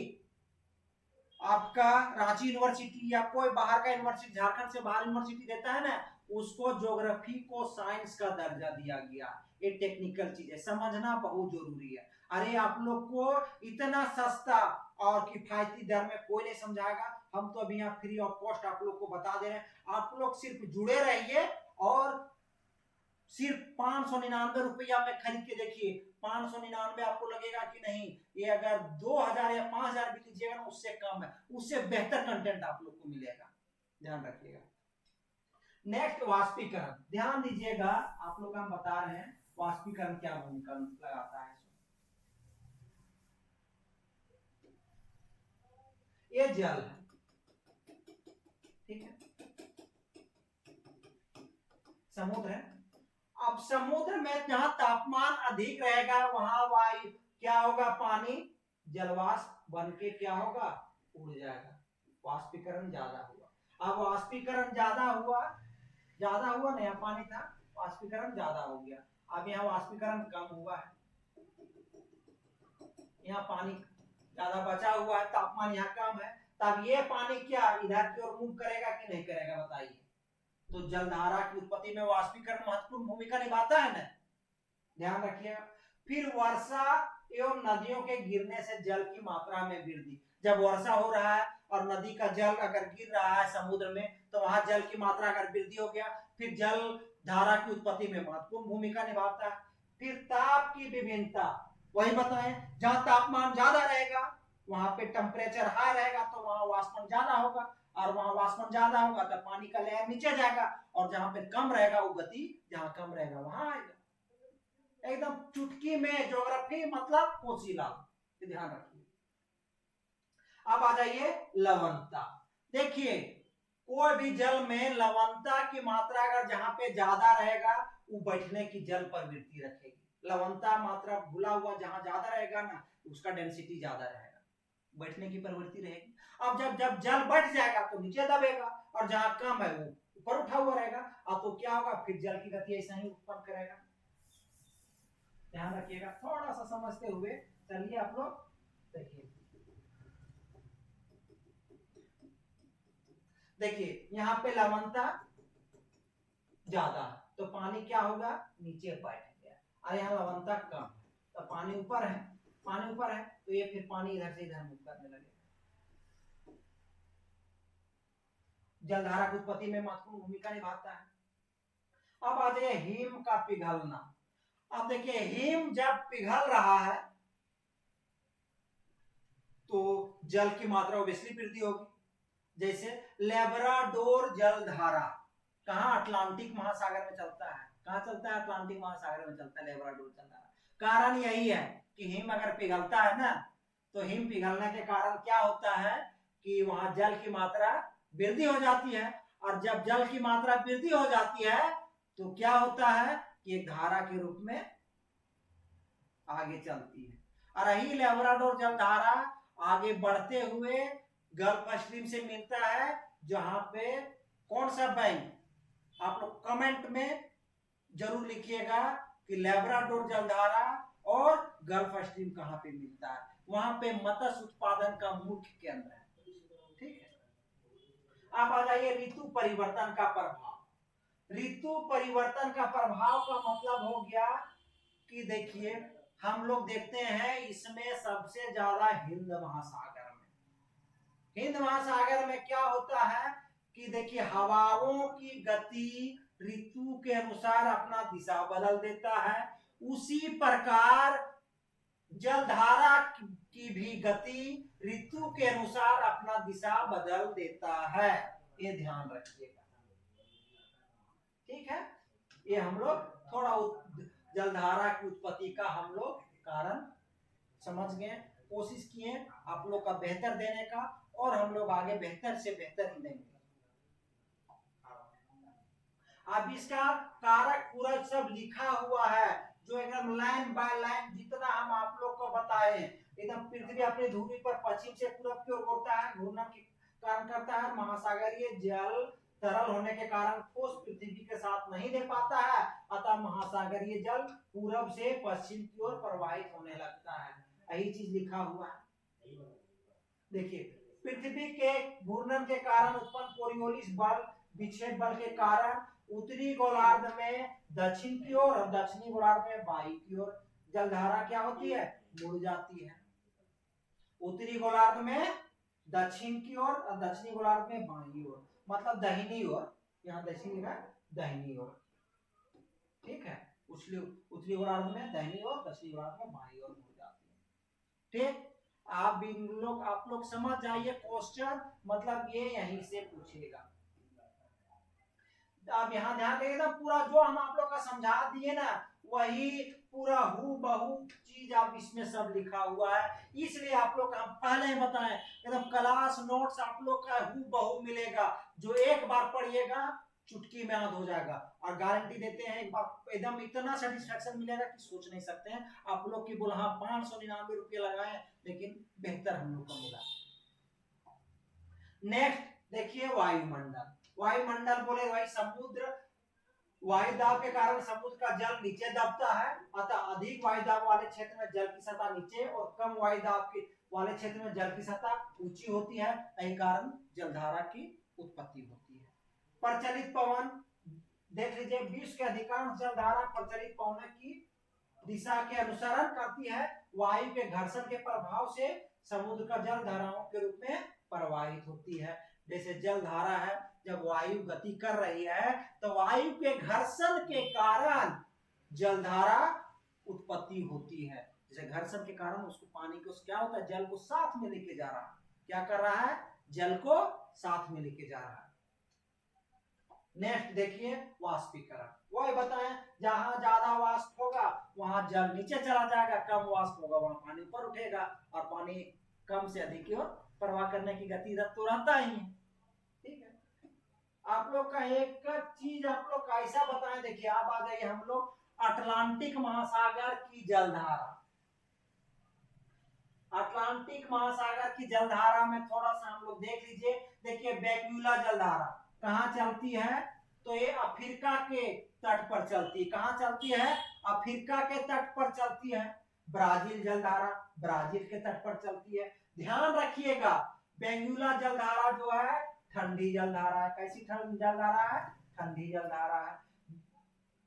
आपका रांची यूनिवर्सिटी या कोई बाहर का यूनिवर्सिटी, झारखंड से बाहर यूनिवर्सिटी देता है ना, उसको ज्योग्राफी को साइंस का दर्जा दिया गया। ये टेक्निकल चीज है, समझना बहुत जरूरी है। अरे आप लोग को इतना सस्ता और किफायती दर में कोई नहीं समझाएगा, हम तो अभी यहाँ फ्री ऑफ कॉस्ट आप लोग को बता दे रहे हैं। आप लोग सिर्फ जुड़े रहिए और सिर्फ 599 रुपया में खरीद के देखिए। 599 आपको लगेगा कि नहीं, ये अगर 2000 या 5000 भी लीजिएगा ना उससे कम है, उससे बेहतर कंटेंट आप लोग को मिलेगा, ध्यान रखिएगा। नेक्स्ट वाष्पीकरण, ध्यान दीजिएगा, आप लोग हम बता रहे हैं वाष्पीकरण क्या भूमिका लगाता है। ये जल है, ठीक है, समुद्र है। अब समुद्र में जहां तापमान अधिक रहेगा वहां वायु क्या होगा, पानी जलवाष्प बन के क्या होगा, उड़ जाएगा, वाष्पीकरण ज्यादा हुआ। अब वाष्पीकरण ज्यादा हुआ ना, यहाँ पानी था, वाष्पीकरण ज्यादा हो गया। अब यहाँ वाष्पीकरण कम हुआ है, यहाँ पानी ज्यादा बचा हुआ है, तापमान यहाँ कम है, तब ये पानी क्या इधर की ओर मूव करेगा कि नहीं करेगा, बताइए। तो जलधारा की उत्पत्ति में वाष्पीकरण महत्वपूर्ण भूमिका निभाता है ना, ध्यान रखिएगा। फिर वर्षा एवं नदियों के गिरने से जल की मात्रा में वृद्धि, जब वर्षा हो रहा है और नदी का जल अगर गिर रहा है समुद्र में तो वहां जल की मात्रा अगर वृद्धि हो गया, फिर जल धारा की उत्पत्ति में महत्वपूर्ण भूमिका निभाता है। फिर ताप की विभिन्नता, वही बताएं, जहां तापमान ज्यादा रहेगा वहां पे टेम्परेचर हाई रहेगा तो वहां वाष्पन ज्यादा होगा, और वहां वाष्पन ज्यादा होगा तो पानी का लेयर नीचे जाएगा, और जहां पे कम रहेगा वो गति जहां कम रहेगा वहां आएगा। एकदम चुटकी में ज्योग्राफी मतलब पोसीला, ध्यान रखिए। अब आ जाइए लवणता, देखिए कोई भी जल में लवणता की मात्रा अगर जहां पे ज्यादा रहेगा वो बैठने की जल प्रवृत्ति रखेगी। लवणता मात्रा घुला हुआ जहां ज्यादा रहेगा ना, उसका डेंसिटी ज्यादा रहेगा, बैठने की प्रवृत्ति रहेगी। अब जब जब जल बढ़ जाएगा तो नीचे दबेगा, और जहां कम है वो ऊपर उठा हुआ रहेगा। अब तो क्या होगा, फिर जल की गति ऐसा ही उत्पन्न करेगा। ध्यान रखिएगा, थोड़ा सा समझते हुए चलिए आप लोग देखिए। देखिए यहाँ पे लवणता ज्यादा है तो पानी क्या होगा, नीचे बैठ गया, और यहाँ लवणता कम है तो पानी ऊपर है। पानी ऊपर है तो ये फिर पानी इधर से इधर मूव करने लगेगा। जलधारा की उत्पत्ति में महत्वपूर्ण भूमिका निभाता है। अब आ जाइए हिम का पिघलना। अब देखिए हिम जब पिघल रहा है तो जल की मात्रा ऑब्वियसली वृद्धि होगी। जैसे लेब्राडोर जलधारा कहाँ, अटलांटिक महासागर में चलता है। कहाँ चलता है, अटलांटिक महासागर में चलता है लेब्राडोर जलधारा। कारण यही है कि हिम अगर पिघलता है ना, तो हिम पिघलने के कारण क्या होता है कि वहां जल की मात्रा वृद्धि हो जाती है, और जब जल की मात्रा वृद्धि हो जाती है तो क्या होता है कि एक धारा के रूप में आगे चलती है। और यही लेब्राडोर जलधारा आगे बढ़ते हुए गल्फ स्ट्रीम से मिलता है, जहां पे कौन सा बैंक, आप लोग कमेंट में जरूर लिखिएगा कि लेब्राडोर जलधारा और गल्फ स्ट्रीम कहां पे मिलता है। वहां पे मत्स्य उत्पादन का मुख्य केंद्र है। ठीक है, आप आ जाइए ऋतु परिवर्तन का प्रभाव। ऋतु परिवर्तन का प्रभाव का मतलब हो गया कि देखिए हम लोग देखते हैं इसमें सबसे ज्यादा हिंद महासागर में, हिंद महासागर में क्या होता है कि देखिए हवाओं की गति ऋतु के अनुसार अपना दिशा बदल देता है। उसी प्रकार जलधारा की भी गति ऋतु के अनुसार अपना दिशा बदल देता है, ये ध्यान रखिएगा। ठीक है, ये हम लोग थोड़ा जलधारा की उत्पत्ति का हम लोग कारण समझ गए, कोशिश किए आप लोग का बेहतर देने का, और हम लोग आगे बेहतर से बेहतर ही देंगे। अब इसका कारक पूरा सब लिखा हुआ है, जो एकदम लाइन बाय लाइन जितना हम आप लोग को बताए। एकदम पृथ्वी अपनी धुरी पर पश्चिम से पूरब की ओर घूरता है, घूर्णन के कारण करता है। महासागरीय जल तरल होने के कारण ठोस पृथ्वी के साथ नहीं दे पाता है, अतः महासागरीय जल पूरब से पश्चिम की ओर प्रवाहित होने लगता है। यही चीज लिखा हुआ है। देखिए पृथ्वी के घूर्णन के कारण उत्पन्न कोरियोलिस बल, विक्षेप बल के कारण उत्तरी गोलार्ध में दक्षिण की ओर और दक्षिणी गोलार्ध में बाई की ओर जलधारा क्या होती है, मुड़ जाती है। उत्तरी गोलार्ध में दक्षिण की ओर और दक्षिणी गोलार्ध में बाई ओर, मतलब दाहिनी ओर, यहाँ दक्षिणी है दाहिनी ओर। ठीक है, उत्तरी गोलार्ध में दाहिनी ओर, दक्षिणी गोलार्ध में बाई ओर मुड़ जाती है। ठीक, आप लोग समझ जाइए। क्वेश्चन मतलब ये यहीं से पूछेगा। आप यहाँ ध्यान देंगे ना, पूरा जो हम आप लोग का समझा दिए ना, वही पूरा हूबहू चीज आप इसमें सब लिखा हुआ है। इसलिए आप लोग हम पहले ही बताएं, एकदम क्लास नोट्स आप लोग का हूबहू मिलेगा, जो एक बार पढ़िएगा चुटकी में याद हो जाएगा। और गारंटी देते हैं एक बार एकदम इतना सेटिस्फेक्शन मिलेगा कि सोच नहीं सकते हैं। आप लोग की बोला हाँ 599 रुपये लगाए, लेकिन बेहतर हम लोग को मिला। नेक्स्ट देखिए वायुमंडल। वायुमंडल बोले भाई समुद्र, वायुदाब के कारण समुद्र का जल नीचे दबता है, अतः अधिक वायुदाब वाले क्षेत्र में जल की सतह नीचे और कम वायुदाब के वाले क्षेत्र में जल की सतह ऊंची होती है। यही कारण जलधारा की उत्पत्ति होती है। प्रचलित पवन देख लीजिए, विश्व के अधिकांश जलधारा प्रचलित पवन की दिशा के अनुसरण करती है। वायु के घर्षण के प्रभाव से समुद्र का जल धाराओं के रूप में प्रवाहित होती है। जैसे जल धारा है, जब वायु गति कर रही है तो वायु के घर्षण के कारण जलधारा उत्पत्ति होती है। जैसे घर्षण के कारण उसको पानी को क्या होता है, जल को साथ में लेके जा रहा है। क्या कर रहा है, जल को साथ में लेके जा रहा है। नेक्स्ट देखिए वाष्पीकरण। वही बताएं, जहां ज्यादा वाष्प होगा वहां जल नीचे चला जाएगा, कम वाष्प होगा वहां पानी ऊपर उठेगा, और पानी कम से अधिक की ओर प्रवाह करने की गति तो रहता ही है। ठीक है, आप आप लोग का एक चीज आप लोग का ऐसा बताएं, देखिए आप आ जाइए हम लोग अटलांटिक महासागर की जलधारा। अटलांटिक महासागर की जलधारा में थोड़ा सा हम लोग देख लीजिए। देखिए बैक्यूला जलधारा कहाँ चलती है, तो ये अफ्रीका के तट पर चलती है। कहाँ चलती है? अफ्रीका के तट पर चलती है। ब्राजील जलधारा ब्राजील के तट पर चलती है। ध्यान रखिएगा बैक्यूला जलधारा जो है ठंडी जलधारा है। कैसी ठंडी जलधारा है? ठंडी जलधारा है।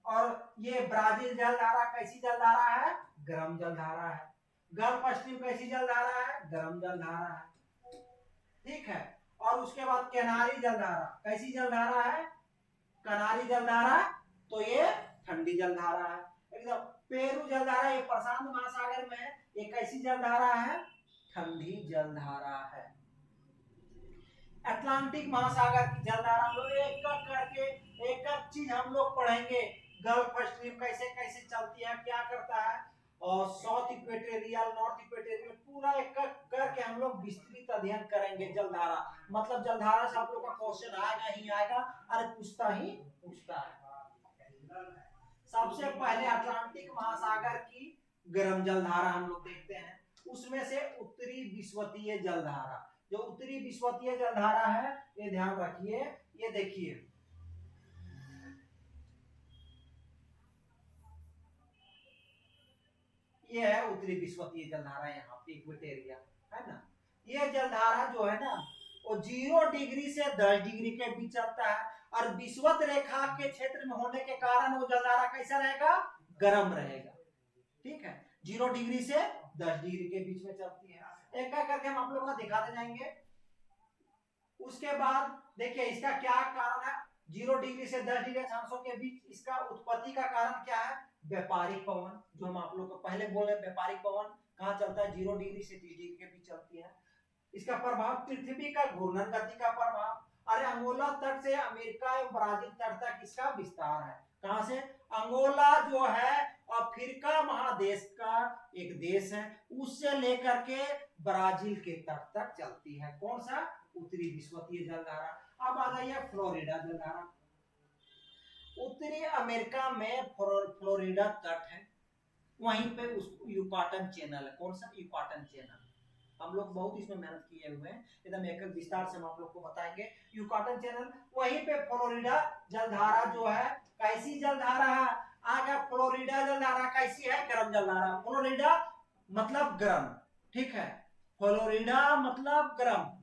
और ये ब्राजील जलधारा कैसी जलधारा है? गर्म जलधारा है। गल्फ स्ट्रीम कैसी जलधारा है? गर्म जलधारा है। ठीक है। और उसके बाद कैनारी जलधारा कैसी जलधारा है? कनारी जलधारा, तो ये ठंडी जलधारा है एकदम। पेरू जलधारा ये प्रशांत महासागर में है, ये कैसी जलधारा है? ठंडी जलधारा है। अटलांटिक महासागर की जलधारा हम लोग एक एक करके एक एक चीज हम लोग पढ़ेंगे। गल्फ स्ट्रीम कैसे कैसे चलती है, क्या करता है, और साउथ इक्वेटोरियल नॉर्थ इक्वेटोरियल पूरा एक एक करके हम लोग विस्तृत अध्ययन करेंगे जलधारा। मतलब जलधारा से आप लोग का क्वेश्चन आएगा ही आएगा, अरे पूछता ही पूछता है। सबसे पहले अटलांटिक महासागर की गर्म जलधारा हम लोग देखते हैं। उसमें से उत्तरी विश्वतीय जलधारा, जो उत्तरी विश्वतीय जलधारा है, ये ध्यान रखिए। ये देखिए ये है उत्तरी विश्वतीय जलधारा, यहाँ पे इक्वेटोरिया है ना। ये जलधारा जो है ना वो 0 डिग्री से 10 डिग्री के बीच चलता है, और विषुवत रेखा के क्षेत्र में होने के कारण वो जलधारा कैसा रहेगा? गर्म रहेगा। ठीक है, 0 डिग्री से 10 डिग्री के बीच में चलती है। एक एक करके हम आप लोग का दिखाते जाएंगे। उसके बाद देखिए इसका क्या कारण है? 0 डिग्री से 10 डिग्री छांसों के बीच इसका उत्पत्ति का कारण क्या है? व्यापारिक पवन, जो हम आप लोग को पहले बोले व्यापारिक पवन कहाँ चलता है? 0 डिग्री से 30 डिग्री के बीच चलती है। इसका प्रभाव पृथ्वी का घूर्णन गति का प्रभाव। अरे अंगोला तट से अमेरिका एवं ब्राजील तट तक इसका विस्तार है। कहां से? अंगोला जो है अफ्रीका महादेश का एक देश है, उससे लेकर के ब्राजील के तट तक चलती है। कौन सा? उत्तरी विश्वतीय जलधारा। अब आ जाइए फ्लोरिडा जलधारा। उत्तरी अमेरिका में फ्लोरिडा तट है, वहीं पे उसको युकाटन चैनल है। कौन सा? Yucatan channel. हम लोग बहुत इसमें मेहनत किए हुए हैं, एकदम एक एक विस्तार से हम आप लोग को बताएंगे। युकाटन चैनल, वहीं पे फ्लोरिडा जलधारा जो है कैसी जलधारा है? आगे फ्लोरिडा जलधारा कैसी है? गर्म जलधारा। फ्लोरिडा मतलब गर्म, ठीक है, फ्लोरिडा मतलब गर्म।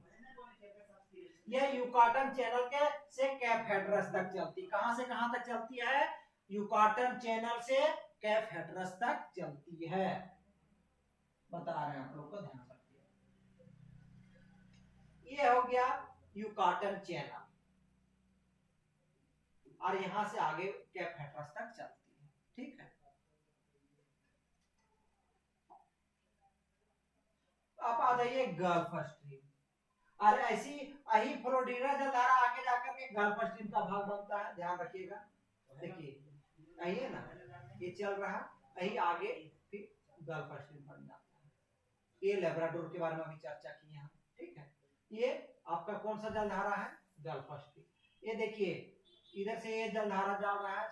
यह युकाटन चैनल के से कैप हैटरस तक चलती है। कहां से कहां तक चलती है? युकाटन चैनल से कैप हैटरस तक चलती है। बता रहे हैं आप लोग को, ध्यान रखिए। ये हो गया युकाटन चैनल, और यहां से आगे कैप हैटरस तक चलती है। ठीक है, अब आ जाइए गल्फ स्ट्रीम। और ऐसी यही फ्लोरिडा जलधारा आगे जाकर के गल्फ स्ट्रीम का भाग बनता है। ध्यान रखिएगा। देखिए यही है ना, ये चल रहा, यही आगे फिर गल्फ स्ट्रीम बन जाता है। ये लेब्राडोर के बारे में अभी चर्चा की है। ठीक है, ये आपका कौन सा जलधारा है? Gulf stream. ये देखिए इधर से ये जलधारा जा रहा है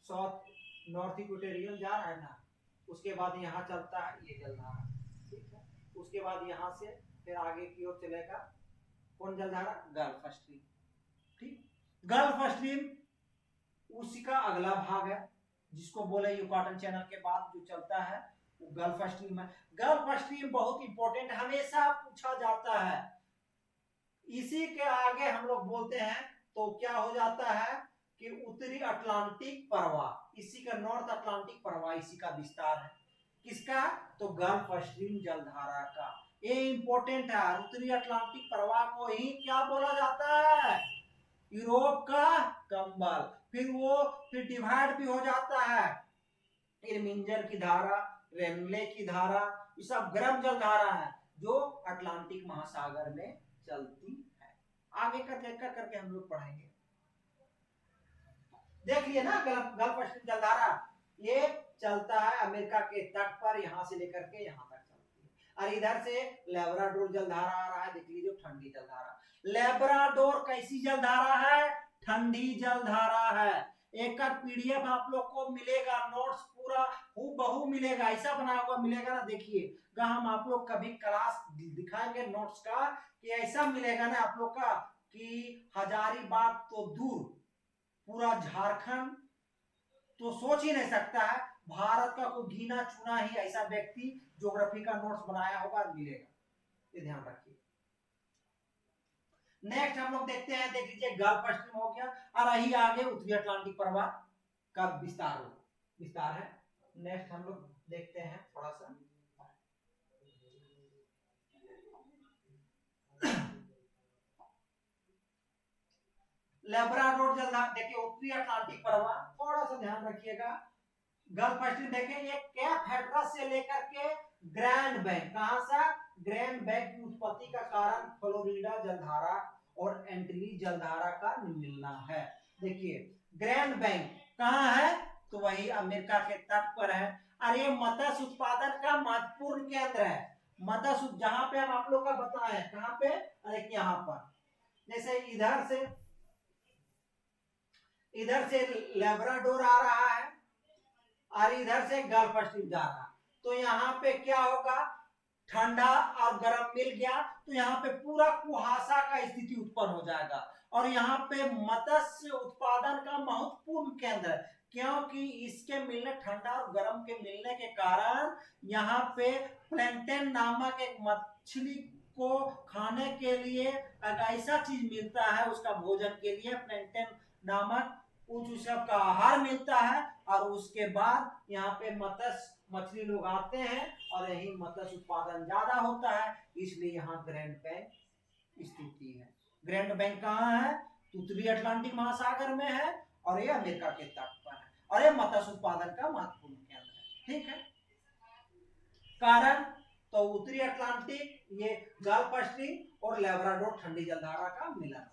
साउथ नॉर्थ इक्वेटोरियल जा रहा है ना, उसके बाद यहाँ चलता है ये जलधारा। ठीक है, उसके बाद यहाँ से फिर आगे की ओर चलेगा कौन जलधारा? Gulf stream. ठीक, गल्फ स्ट्रीम उसी का अगला भाग है, जिसको बोले युकाटन चैनल के बाद जो चलता है वो गल्फ स्ट्रीम है। गल्फ स्ट्रीम बहुत इंपॉर्टेंट, हमेशा पूछा जाता है। इसी के आगे हम लोग बोलते हैं तो क्या हो जाता है कि उत्तरी अटलांटिक प्रवाह, इसी का नॉर्थ अटलांटिक प्रवाह, इसी का विस्तार है। किसका? तो गल्फ स्ट्रीम जलधारा का। ये इंपॉर्टेंट है। उत्तरी अटलांटिक प्रवाह को ही क्या बोला जाता है? यूरोप का कंबल। फिर डिवाइड भी हो जाता है। इरमिंजर की धारा, रेनले की धारा, ये सब गर्म जलधारा है जो अटलांटिक महासागर में चलती है। आगे करके हम लोग पढ़ेंगे। देख लिए ना गल्फ स्ट्रीम जलधारा, ये चलता है अमेरिका के तट पर, यहां से लेकर के यहां तक चलती है। और इधर से लेब्राडोर जलधारा आ रहा है, देख लीजिए ठंडी जलधारा। लेब्राडोर कैसी जलधारा है? ठंडी जलधारा है। एक पीडीएफ आप लोग को मिलेगा, नोट्स पूरा हूबहू मिलेगा, ऐसा बना हुआ मिलेगा ना, देखिए हम आप लोग कभी क्लास दिखाएंगे नोट्स का कि ऐसा मिलेगा ना आप लोग का कि हजारीबाग तो दूर, पूरा झारखंड तो सोच ही नहीं सकता है, भारत का कोई गिना चुना ही ऐसा व्यक्ति ज्योग्राफी का नोट्स बनाया होगा, मिलेगा, ये ध्यान रखिए। नेक्स्ट हम लोग देखते हैं, देख लीजिए गल्फ स्ट्रीम हो गया, और यही आगे उत्तरी अटलांटिक प्रवाह का विस्तार है। नेक्स्ट हम लोग देखते हैं थोड़ा सा, लेब्राडोर जलधारा, देखिए उत्तरी अटलांटिक प्रवाह, थोड़ा सा ध्यान रखिएगा। गल्फ स्ट्रीम देखें, ये कैप हैट्रस से लेकर के ग्रैंड बैंक, कहां से ग्रैंड बैंक की उत्पत्ति का कारण फ्लोरिडा जलधारा और एंटिली जलधारा का मिलना है। देखिए ग्रैंड बैंक कहां है, तो वही अमेरिका के तट पर है, और ये मत्स्य उत्पादन का महत्वपूर्ण केंद्र है। मत्स्य जहां पे हम आप लोग का बताए, कहां पे, देखिए यहाँ पर, जैसे इधर से लेब्राडोर आ रहा है और इधर से गल्फ स्ट्रीम जा रहा, तो यहाँ पे क्या होगा, ठंडा और गर्म मिल गया, तो यहाँ पे पूरा कुहासा का स्थिति उत्पन्न हो जाएगा, और यहाँ पे मत्स्य उत्पादन का महत्वपूर्ण केंद्र है, क्योंकि इसके मिलने, ठंडा और गर्म के मिलने के कारण यहाँ पे प्लैंकटन नामक एक मछली को खाने के लिए एक ऐसा चीज मिलता है, उसका भोजन के लिए प्लैंकटन नामक उस सब का आहार मिलता है, और उसके बाद यहाँ पे मछली लोग आते हैं, और यही मत्स्य उत्पादन ज्यादा होता है, इसलिए यहाँ ग्रैंड बैंक स्थिति है। ग्रैंड बैंक कहाँ है, उत्तरी अटलांटिक महासागर में है, और ये अमेरिका के तट पर है, और ये मत्स्य उत्पादन का महत्वपूर्ण केंद्र है। ठीक है, कारण तो उत्तरी अटलांटिक, ये गल्फ स्ट्रीम और लेब्राडोर ठंडी जलधारा का मिलन।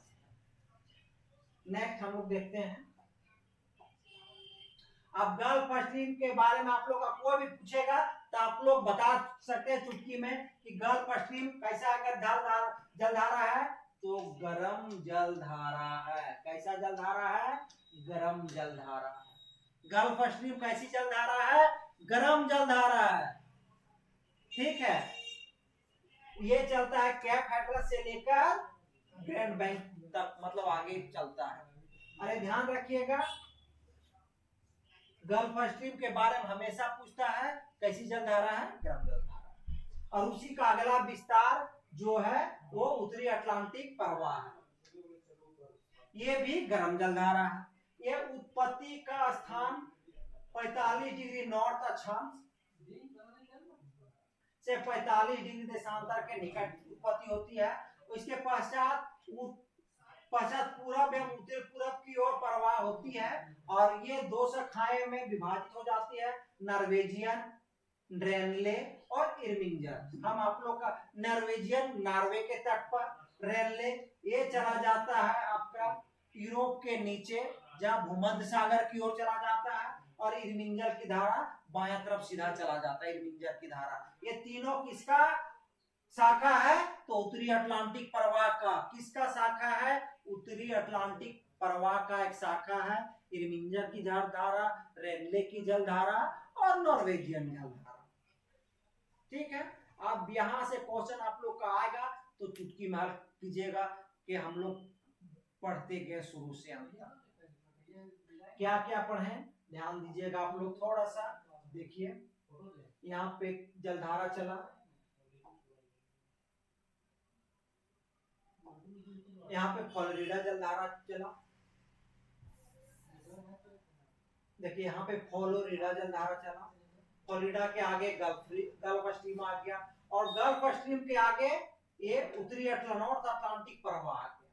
नेक्स्ट हम लोग देखते हैं, अब गल्फ स्ट्रीम के बारे में आप लोग का कोई भी पूछेगा तो आप लोग बता सकते हैं चुटकी में कि गल्फ स्ट्रीम कैसा अगर जलधारा है, तो गर्म जलधारा है। कैसा जलधारा है, गर्म जलधारा है। गल्फ स्ट्रीम कैसी जलधारा है, गर्म जलधारा है। ठीक है, ये चलता है कैप हैट्रस से लेकर ग्रैंड बैंक तक, मतलब आगे चलता है। अरे ध्यान रखिएगा, गल्फ स्ट्रीम के बारे में हमेशा पूछता है, कैसी जलधारा है, गर्म जलधारा, और उसी का अगला विस्तार जो है वो उत्तरी अटलांटिक प्रवाह है, ये भी गर्म जलधारा है। ये उत्पत्ति का स्थान 45 डिग्री नॉर्थ अक्षांश से 45 डिग्री देशांतर के निकट उत्पत्ति होती है। इसके पश्चात पूरब एवं उत्तर पूरब की ओर प्रवाह होती है, और ये दो शाखाएं में विभाजित हो जाती है, नॉर्वेजियन ड्रेनले और इर्मिंजर। हम आप लोग का नॉर्वेजियन नॉर्वे के तट पर, ड्रेनले ये चला जाता है आपका यूरोप के नीचे, जहां भूमध्य सागर की ओर चला जाता है, और इर्मिंजर की धारा बाएं तरफ सीधा चला जाता है। इर्मिंजर की धारा, ये तीनों किसका शाखा है, तो उत्तरी अटलांटिक प्रवाह का। किसका शाखा है, उत्तरी अटलांटिक प्रवाह का एक शाखा है। इर्मिंजर की जलधारा, रेनले की जलधारा और नॉर्वेजियन जलधारा। ठीक है, अब यहां से क्वेश्चन आप लोग का आएगा तो चुटकी मार कीजिएगा कि हम लोग पढ़ते गए शुरू से क्या क्या पढ़े, ध्यान दीजिएगा आप लोग थोड़ा सा। देखिए यहाँ पे जलधारा चला, यहाँ पे फ्लोरिडा जलधारा चला, देखिए यहाँ पे फ्लोरिडा जलधारा चला, फ्लोरिडा के आगे गल्फ स्ट्रीम आ गया, और गल्फ स्ट्रीम के आगे ये उत्तरी नॉर्थ अटलांटिक प्रवाह आ गया,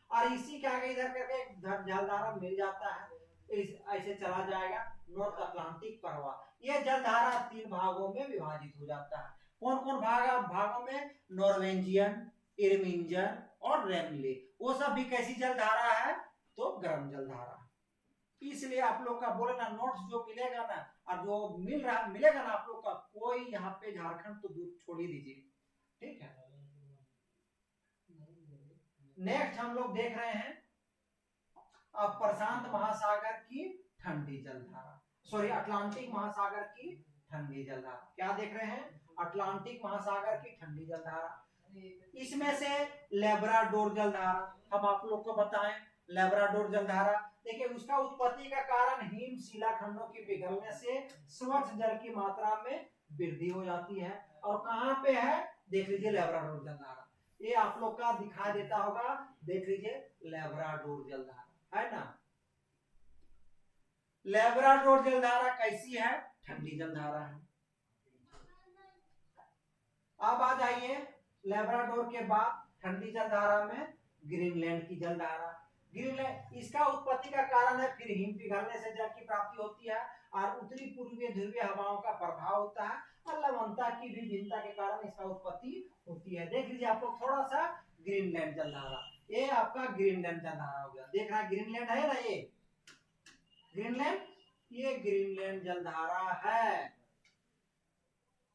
और इसी के आगे इधर करके जलधारा मिल जाता है, ऐसे चला जाएगा नॉर्थ अटलांटिक प्रवाह। ये जलधारा 3 भागों में विभाजित हो जाता है। कौन कौन भागों में, नॉर्वेजियन, इर्मिंजर और रेनले। वो सब भी कैसी जलधारा है, तो गर्म जलधारा। इसलिए आप लोग का बोले ना, नोट्स जो मिलेगा ना, और जो मिलेगा ना आप लोग का, कोई यहाँ पे झारखंड तो दूर छोड़ ही दीजिए। ठीक है, नेक्स्ट हम लोग देख रहे हैं अब प्रशांत महासागर की ठंडी जलधारा, सॉरी अटलांटिक महासागर की ठंडी जलधारा, क्या देख रहे हैं, अटलांटिक महासागर की ठंडी जलधारा। इसमें से लेब्राडोर जलधारा हम आप लोग को बताएं, लेब्राडोर जलधारा देखिए उसका उत्पत्ति का कारण हिम शिलाखंडों के पिघलने से स्वच्छ जल की मात्रा में वृद्धि हो जाती है। और कहां पे है, देख लीजिए लेब्राडोर जलधारा, ये आप लोग का दिखा देता होगा, देख लीजिए लेब्राडोर जलधारा है ना। लेब्राडोर जलधारा कैसी है, ठंडी जलधारा है। अब आ जाइए लेब्राडोर के बाद ठंडी जलधारा में ग्रीनलैंड की जलधारा। ग्रीनलैंड इसका उत्पत्ति का कारण है फिर हिम पिघलने से जल की प्राप्ति होती है और उत्तरी पूर्वी ध्रुवीय हवाओं का प्रभाव होता है और लवणता की भी भिन्नता के कारण इसका उत्पत्ति होती है। देख लीजिए आप लोग थोड़ा सा ग्रीनलैंड जलधारा, ये आपका ग्रीनलैंड जलधारा हो गया, देख रहा है ग्रीनलैंड है ना, ये ग्रीनलैंड, ये ग्रीनलैंड जलधारा है।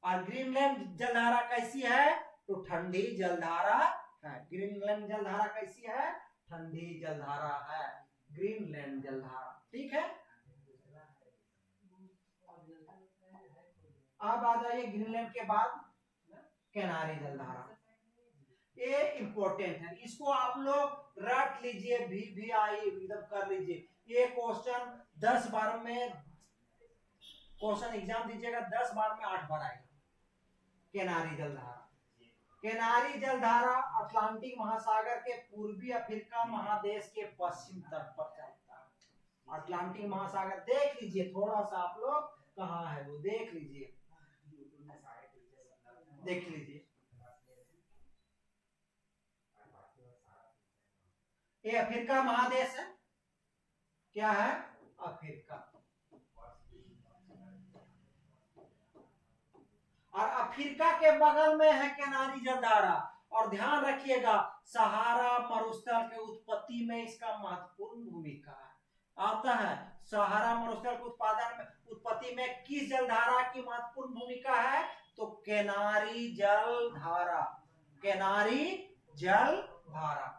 और ग्रीनलैंड जलधारा कैसी है, तो ठंडी जलधारा है। ग्रीनलैंड जलधारा कैसी है, ठंडी जलधारा है, ग्रीनलैंड जलधारा, ठीक है। अब आ जाइए ग्रीनलैंड के बाद कैनारी जलधारा, ये इंपॉर्टेंट है, इसको आप लोग रट लीजिए, भी आई एकदम कर लीजिए। ये क्वेश्चन 10 बार में क्वेश्चन एग्जाम दीजिएगा, 10 बार में 8 बार आएगा। कैनारी जलधारा, कैनारी जलधारा अटलांटिक महासागर के पूर्वी अफ्रीका महादेश के पश्चिम तट पर चलता है। अटलांटिक महासागर देख लीजिए थोड़ा सा आप लोग, कहाँ है वो देख लीजिए, देख लीजिए, ये अफ्रीका महादेश है, क्या है, अफ्रीका। और अफ्रीका के बगल में है कैनारी जलधारा। और ध्यान रखिएगा सहारा मरुस्थल के उत्पत्ति में इसका महत्वपूर्ण भूमिका है, आता है। सहारा मरुस्थल के उत्पत्ति में किस जलधारा की महत्वपूर्ण भूमिका है, तो कैनारी जलधारा, कैनारी जलधारा।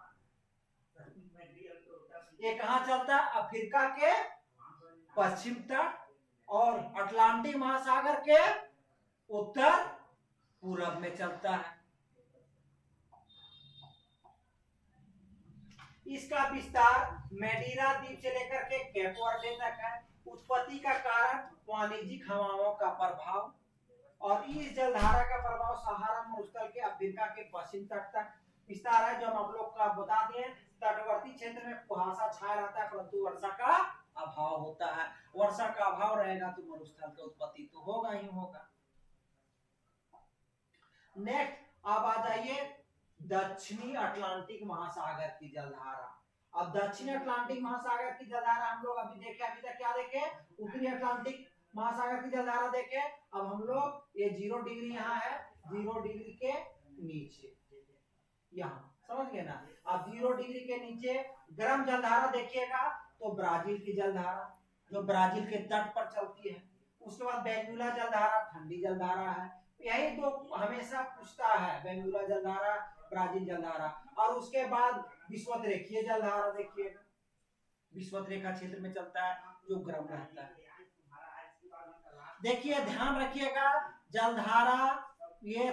ये कहां चलता है, अफ्रीका के पश्चिम तट और अटलांटिक महासागर के उत्तर पूरब में चलता है। इसका विस्तार मैडीरा द्वीप से लेकर के केप वर्डे तक है। उत्पत्ति का कारण वाणिज्यिक हवाओं का प्रभाव, और इस जलधारा का प्रभाव सहारा मरुस्थल के अफ्रीका के पश्चिम तट तक विस्तार है। जो हम आप लोग का बता दिए, तटवर्ती क्षेत्र में कुहासा छाया रहता है परंतु वर्षा का अभाव होता है। वर्षा का अभाव रहेगा तो मरुस्थल की उत्पत्ति तो होगा ही होगा। नेक्स्ट अब आ जाइए दक्षिणी अटलांटिक महासागर की जलधारा। अब दक्षिणी अटलांटिक महासागर की जलधारा हम लोग अभी देखे, अभी तक क्या देखे, उत्तरी अटलांटिक महासागर की जलधारा देखे। अब हम लोग ये 0 डिग्री यहाँ है, 0 डिग्री के नीचे यहाँ, समझ गए ना। अब 0 डिग्री के नीचे गर्म जलधारा देखिएगा तो ब्राजील की जलधारा जो ब्राजील के तट पर चलती है। उसके बाद बेंगुला जलधारा ठंडी जलधारा है, यही दो हमेशा पूछता है, बेंगुला जलधारा, ब्राजील जलधारा। और उसके बाद विषुवत-रेखीय जलधारा देखिएगा, विषुवत रेखा क्षेत्र में चलता है जो गर्म रहता है। देखिए ध्यान रखिएगा जलधारा, ये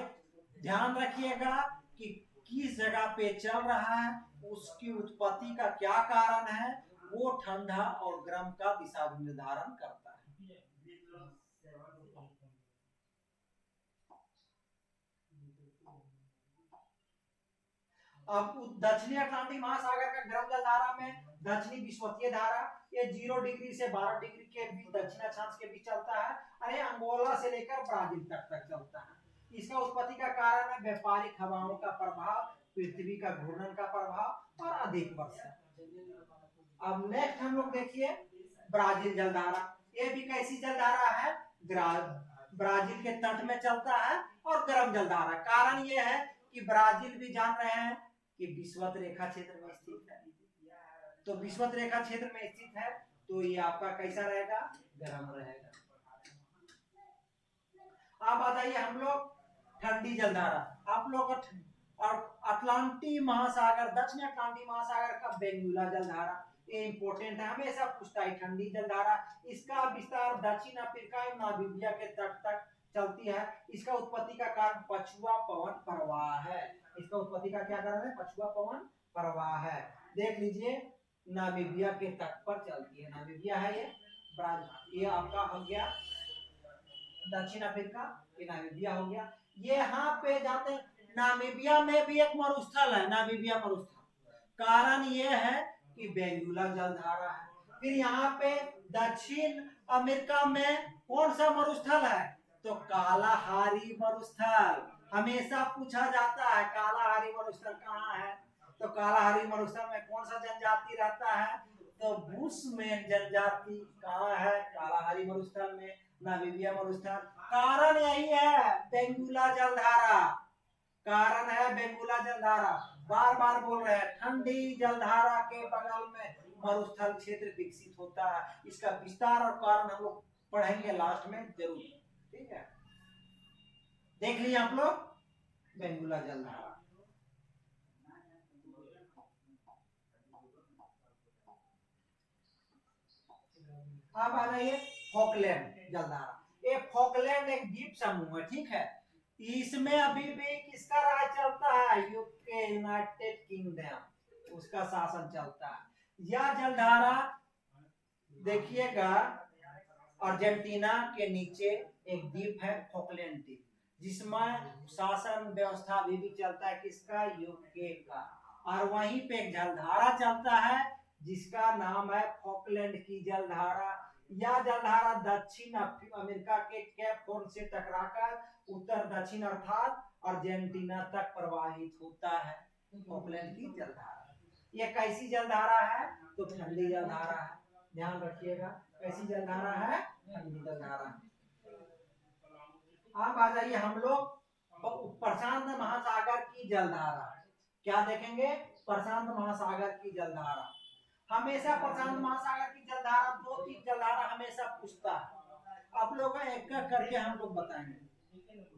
ध्यान रखिएगा कि किस जगह पे चल रहा है, उसकी उत्पत्ति का क्या कारण है, वो ठंडा और गर्म का दिशा निर्धारण करता है। अब दक्षिणी अटलांटिक महासागर का गर्म जलधारा में दक्षिणी विषुवतीय धारा, ये 0 डिग्री से 12 डिग्री के बीच दक्षिण अक्षांश के बीच चलता है और ये अंगोला से लेकर ब्राजील तक चलता है। इसका उत्पत्ति का कारण है व्यापारिक हवाओं का प्रभाव, पृथ्वी का घूर्णन का प्रभाव और अधिक वर्षा। अब नेक्स्ट हम लोग देखिए ब्राजील जलधारा, ये भी कैसी जलधारा है, ब्राजील के तट में चलता है और गर्म जलधारा। कारण ये है कि ब्राजील भी जान रहे हैं कि विषुवत रेखा क्षेत्र में स्थित है, तो विषुवत रेखा क्षेत्र में स्थित है तो ये आपका कैसा रहेगा, गर्म रहेगा। अब आ जाइए हम लोग ठंडी जलधारा। आप लोग और अटलांटिक महासागर, दक्षिण अटलांटिक महासागर का बेंगुला जलधारा, ये इंपॉर्टेंट है, हमेशा पूछता है ठंडी जलधारा। इसका विस्तार दक्षिण अफ्रीका एवं नामीबिया के तट तक चलती है। इसका उत्पत्ति का कारण पछुआ पवन प्रवाह है। इसका उत्पत्ति का क्या कारण है? पछुआ पवन प्रवाह है। देख लीजिए, नामीबिया के तट पर चलती है। नामीबिया है ये आपका हो गया दक्षिण अफ्रीका, ये नामीबिया हो गया। ये यहाँ पे जाते हैं, नामीबिया में भी एक मरुस्थल है, नामीबिया मरुस्थल। कारण ये है कि बेंगुला जलधारा है। फिर यहाँ पे दक्षिण अमेरिका में कौन सा मरुस्थल है? तो कालाहारी मरुस्थल। हमेशा पूछा जाता है कालाहारी मरुस्थल कहाँ है। तो कालाहारी मरुस्थल में कौन सा जनजाति रहता है? तो बुशमैन जनजाति कहाँ है? कालाहारी मरुस्थल में, नामीबिया मरुस्थल। कारण यही है, बेंगुला जलधारा। कारण है बेंगुला जलधारा। बार बार बोल रहे हैं, ठंडी जलधारा के बगल में मरुस्थल क्षेत्र विकसित होता है। इसका विस्तार और कारण हम लोग पढ़ेंगे लास्ट में जरूर, ठीक है। देख लीजिए आप लोग, बेंगुला जलधारा। अब आ जाइए फॉकलैंड जलधारा। ये फॉकलैंड एक द्वीप समूह है, ठीक है। इसमें अभी भी किसका राज चलता है? यूके, यूनाइटेड किंगडम, उसका शासन चलता है। यह जलधारा देखिएगा, अर्जेंटीना के नीचे एक द्वीप है फॉकलैंड द्वीप, जिसमें शासन व्यवस्था अभी भी चलता है किसका? यूके का। और वहीं पे एक जलधारा चलता है जिसका नाम है फॉकलैंड की जलधारा। यह जलधारा दक्षिण अमेरिका के केप हॉर्न से टकराकर उत्तर दक्षिण अर्थात अर्जेंटीना तक प्रवाहित होता है। फॉकलैंड की जलधारा ये कैसी जलधारा है? तो ठंडी जलधारा है। ध्यान रखिएगा, कैसी जलधारा है? ठंडी जलधारा। अब आ जाइए हम लोग प्रशांत महासागर की जलधारा। क्या देखेंगे? प्रशांत महासागर की जलधारा। हमेशा प्रशांत महासागर की जलधारा, 2-3 जलधारा हमेशा पूछता है। आप लोग एक एक करके हम लोग बताएंगे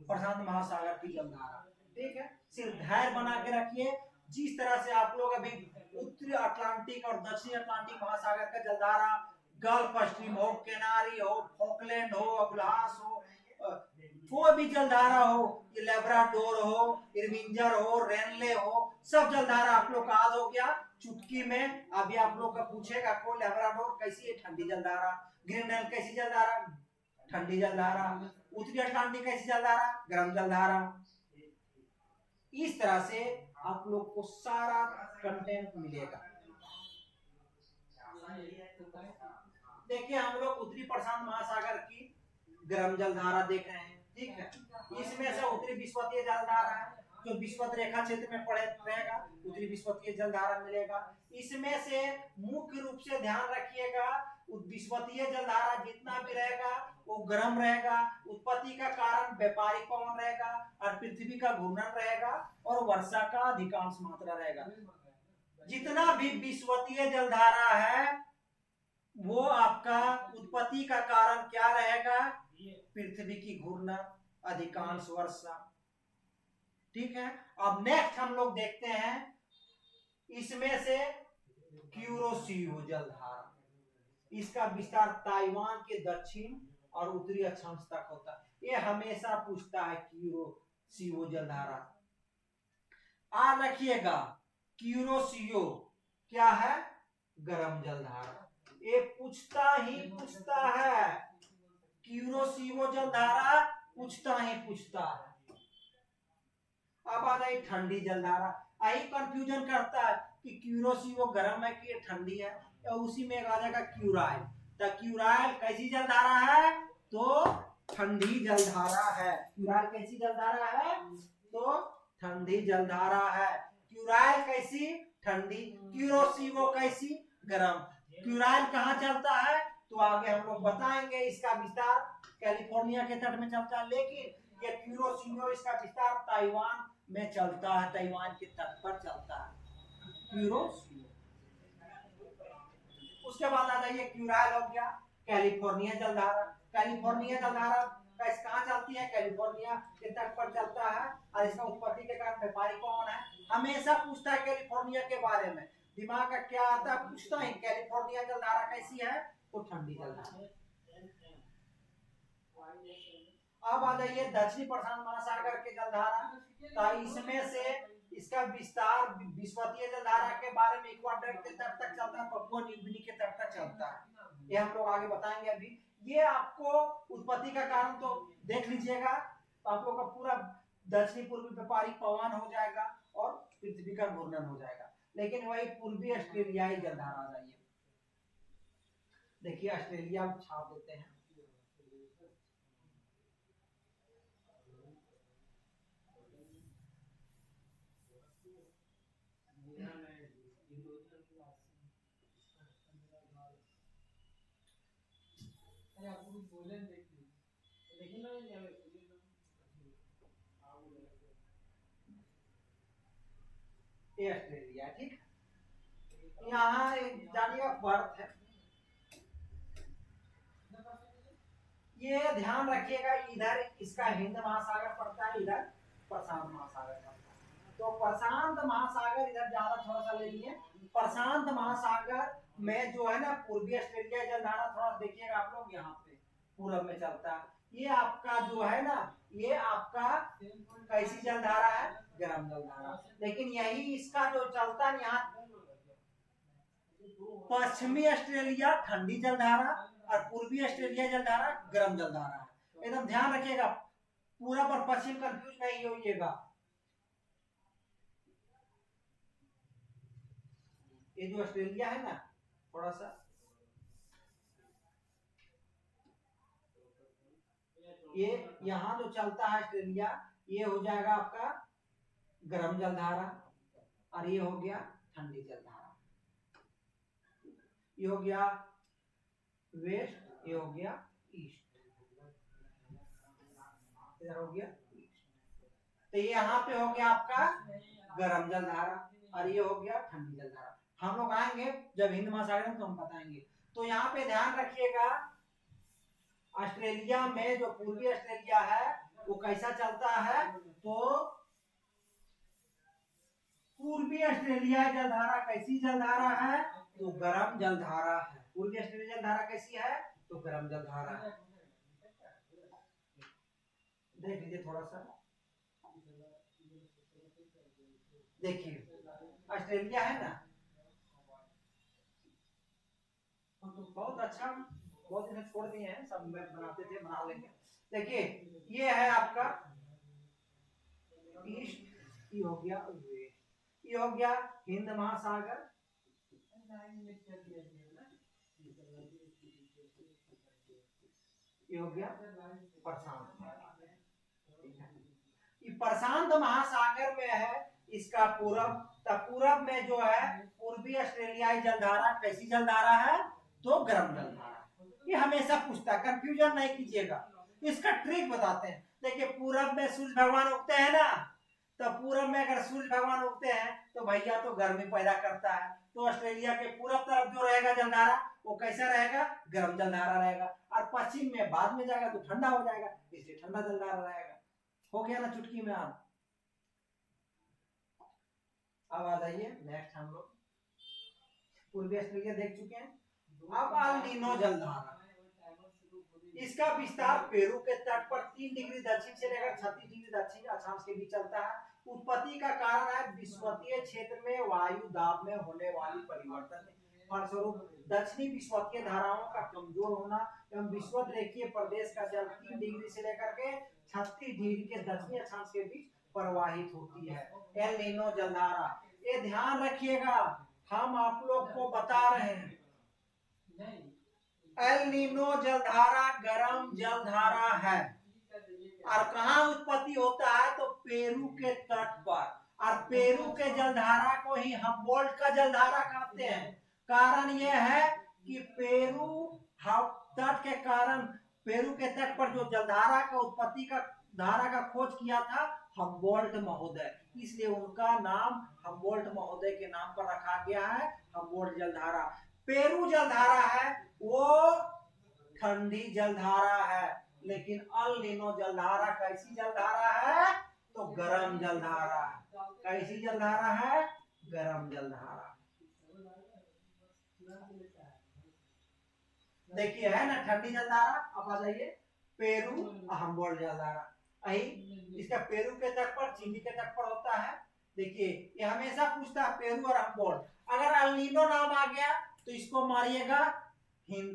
प्रशांत महासागर की जलधारा, ठीक है। सिर्फ धैर्य बना के रखिए। जिस तरह से आप लोग अभी उत्तरी अटलांटिक और दक्षिणी अटलांटिक महासागर का जलधारा, गल्फ स्ट्रीम हो, केनारी हो, फॉकलैंड हो, अबुलहास हो, कोई भी जलधारा हो, ये लेब्राडोर हो, इरविंजर हो, रेनले हो, सब जलधारा आप लोग का याद हो गया चुटकी में। अभी आप लोग का पूछेगा को लेब्राडोर कैसी है? ठंडी जलधारा। ग्रीनलैंड कैसी जलधारा? ठंडी जलधारा। उत्तरी अटलांटिक कैसी जलधारा? गर्म जलधारा। इस तरह से आप लोग को सारा कंटेंट मिलेगा। देखिए, हम लोग उत्तरी प्रशांत महासागर की गर्म जलधारा देख रहे हैं, ठीक है। इसमें से उत्तरी विषुवतीय जलधारा है, जो विषुवत रेखा क्षेत्र में पड़े रहेगा, उत्तरी विषुवतीय जलधारा मिलेगा। इसमें से मुख्य रूप से ध्यान रखिएगा, विषुवतीय जलधारा जितना भी रहेगा वो गर्म रहेगा। उत्पत्ति का कारण व्यापारिक पवन रहेगा और पृथ्वी का घूर्णन रहेगा और वर्षा का अधिकांश मात्रा रहेगा। जितना भी विषुवतीय जलधारा है वो आपका उत्पत्ति का कारण क्या रहेगा? पृथ्वी की घूर्णन, अधिकांश वर्षा, ठीक है। अब नेक्स्ट हम लोग देखते हैं, इसमें से क्यूरोसियो जलधारा। इसका विस्तार ताइवान के दक्षिण और उत्तरी अक्षांश तक होता है। ये हमेशा पूछता है क्यूरोसियो जलधारा। याद रखिएगा, क्यूरोसियो क्या है? गर्म जलधारा। ये पूछता ही पूछता है, क्यूरोसियो जलधारा पूछता ही पूछता है। अब आ जाए ठंडी जलधारा। यही कंफ्यूजन करता है कि क्यूरोसियो गर्म है कि ये ठंडी है, या उसी में आ जाएगा क्यूराइल। तो क्यूराइल कैसी जलधारा है? तो ठंडी जलधारा है। क्यूराइल कैसी जलधारा है? तो ठंडी जलधारा है। क्यूराइल कैसी? ठंडी। क्यूरोसियो कैसी? गर्म। क्यूराइल कहाँ चलता है? तो आगे हम लोग बताएंगे। इसका विस्तार कैलिफोर्निया के तट में चलता है, लेकिन ये क्यूरोसियो इसका विस्तार ताइवान में चलता है, ताइवान के तट पर चलता है क्यूरोसियो। उसके बाद आ जाइए, क्यूराइल हो गया कैलिफोर्निया जलधारा। कैलिफोर्निया जलधारा कहाँ चलती है? कैलिफोर्निया के तट पर चलता है और इसका उत्पत्ति के कारण व्यापारिक पवन है। हमेशा पूछता है कैलिफोर्निया के बारे में, दिमाग का क्या आता है? पूछता है कैलिफोर्निया बिस्मतीय जलधारा कैसी है? तो ठंडी जलधारा। अब आ जाइए दक्षिणी प्रशांत महासागर के जलधारा। तो इसमें से इसका विस्तार विस्मतीय जलधारा के बारे में इक्वाडोर के तट तक चलता है, पपुआ न्यू गिनी के तट तक चलता है। ये हम लोग आगे बताएंगे अभी। ये आपको उत्पत्ति का कारण तो देख लीजिएगा, तो आप लोग का पूरा दक्षिणी पूर्वी व्यापारिक पवन हो जाएगा और पृथ्वी का घूर्णन हो जाएगा। लेकिन वही पूर्वी ऑस्ट्रेलियाई जलधारा आ जाइए, देखिए ऑस्ट्रेलिया छाप देते हैं। ये ऑस्ट्रेलिया, ठीक। यहाँ जानिएगा बर्थ है, ये ध्यान रखिएगा, इधर इसका हिंद महासागर पड़ता है, इधर प्रशांत महासागर पड़ता है। तो प्रशांत महासागर इधर ज्यादा थोड़ा सा ले लिए। प्रशांत महासागर में जो है ना पूर्वी ऑस्ट्रेलिया जलधारा, थोड़ा देखिएगा आप लोग, यहाँ पे पूरब में चलता है। ये आपका जो है ना, ये आपका कैसी जलधारा है? गर्म जलधारा। लेकिन यही इसका जो चलता है यहाँ पश्चिमी ऑस्ट्रेलिया ठंडी जलधारा और पूर्वी ऑस्ट्रेलिया जलधारा गर्म जलधारा है। एकदम ध्यान रखिएगा, पूरा पर पश्चिम कंफ्यूज नहीं होइएगा। ये जो ऑस्ट्रेलिया है ना, थोड़ा सा ये यहाँ जो चलता है ऑस्ट्रेलिया, ये हो जाएगा आपका गर्म जलधारा और ये हो गया ठंडी जलधारा। ये हो गया वेस्ट, ये हो गया ईस्ट, इधर हो गया ईस्ट। तो ये यहाँ पे हो गया आपका गर्म जलधारा और ये हो गया ठंडी जलधारा। हम लोग आएंगे जब हिंद महासागर में तो हम बताएंगे। तो यहाँ पे ध्यान रखिएगा, ऑस्ट्रेलिया में जो पूर्वी ऑस्ट्रेलिया है वो कैसा चलता है? तो पूर्वी ऑस्ट्रेलिया जलधारा कैसी जलधारा है? तो गर्म जलधारा है। पूर्वी ऑस्ट्रेलिया जलधारा कैसी है? तो गर्म जलधारा है। देख लीजिए थोड़ा सा, देखिए ऑस्ट्रेलिया है ना, बहुत अच्छा, बहुत दिन छोड़ दिए हैं, सब बनाते थे, बना लेंगे। देखिए ये है आपका ईस्ट, ये हो गया वेस्ट, ये हो गया हिंद महासागर, ये हो गया प्रशांत। ये प्रशांत महासागर में है इसका पूरब। पूरब में जो है पूर्वी ऑस्ट्रेलियाई जलधारा कैसी जलधारा है? तो गर्म जलधारा। ये हमेशा पूछता है, कंफ्यूजन नहीं कीजिएगा। इसका ट्रिक बताते हैं। देखिए पूरब में सूर्य भगवान उगते हैं ना, तो पूरब में अगर सूर्य भगवान उगते हैं तो भैया तो गर्मी पैदा करता है। तो ऑस्ट्रेलिया के पूरब तरफ जो रहेगा जलधारा वो कैसा रहेगा? गर्म जलधारा रहेगा। और पश्चिम में बाद में जाएगा तो ठंडा हो जाएगा, इसलिए ठंडा जलधारा रहेगा। हो गया ना चुटकी में आप। अब आ जाइए नेक्स्ट, हम लोग पूर्वी ऑस्ट्रेलिया देख चुके हैं। अब अल नीनो जलधारा, इसका विस्तार पेरू के तट पर 3 डिग्री दक्षिण से लेकर 36 डिग्री दक्षिण अक्षांश के बीच चलता है। उत्पत्ति का कारण है विषुवतीय क्षेत्र में वायु दाब में होने वाली परिवर्तन। फलस्वरूप दक्षिणी विषुवतीय धाराओं का कमजोर होना एवं विषुवत रेखीय प्रदेश का जल 3 डिग्री से लेकर के 36 डिग्री के दक्षिणी अक्षांश के बीच प्रवाहित होती है। एल नीनो जलधारा, ये ध्यान रखिएगा, हम आप लोग को बता रहे हैं एल नीनो जलधारा गर्म जलधारा है। और कहाँ उत्पत्ति होता है? तो पेरू के तट पर। और पेरू के जलधारा को ही हम्बोल्ट का जलधारा कहते हैं। कारण यह है कि पेरू तट के कारण, पेरू के तट पर जो जलधारा का उत्पत्ति का धारा का खोज किया था हम्बोल्ट महोदय, इसलिए उनका नाम हम्बोल्ट महोदय के नाम पर रखा गया है, हम्बोल्ट जलधारा। पेरू जलधारा है वो ठंडी जलधारा है, लेकिन अल नीनो जलधारा कैसी जलधारा है? तो गर्म जलधारा है। कैसी जलधारा है? गर्म जलधारा। देखिए है ना ठंडी जलधारा। अब आ जाइए पेरू हम्बोल्ट जलधारा। इसका पेरू के तट पर चिली के तट पर होता है। देखिए ये हमेशा पूछता है पेरू और हम्बोल्ट, अगर अल्नीनो नाम आ गया तो इसको मारिएगा हिंद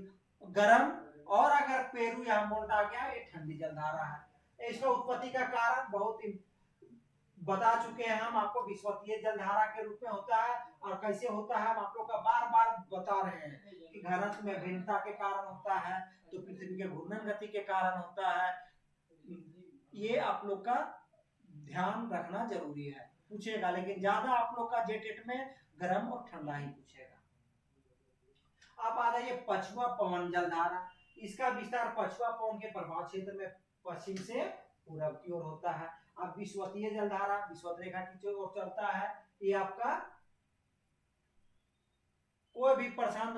गर्म, और अगर पेरू या हम्बोल्ट आ गया ये ठंडी जलधारा है। इसका उत्पत्ति का कारण बहुत बता चुके हैं हम आपको, विश्वतीय जलधारा के रूप में होता है। और कैसे होता है हम आप लोग का बार बार बता रहे हैं कि घनत्व में भिन्नता के कारण होता है, तो पृथ्वी के घूर्णन गति के कारण होता है। ये आप लोग का ध्यान रखना जरूरी है, पूछेगा लेकिन ज्यादा आप लोग का जेटेट में गर्म और ठंडा ही पूछेगा। अब आ जाइए पछुआ पवन जलधारा। इसका विस्तार पछुआ पवन के प्रभाव क्षेत्र में पश्चिम से पूरब की ओर होता है। अब विश्वतीय जलधारा विषुवत रेखा की ओर चलता है। ये आपका कोई भी प्रशांत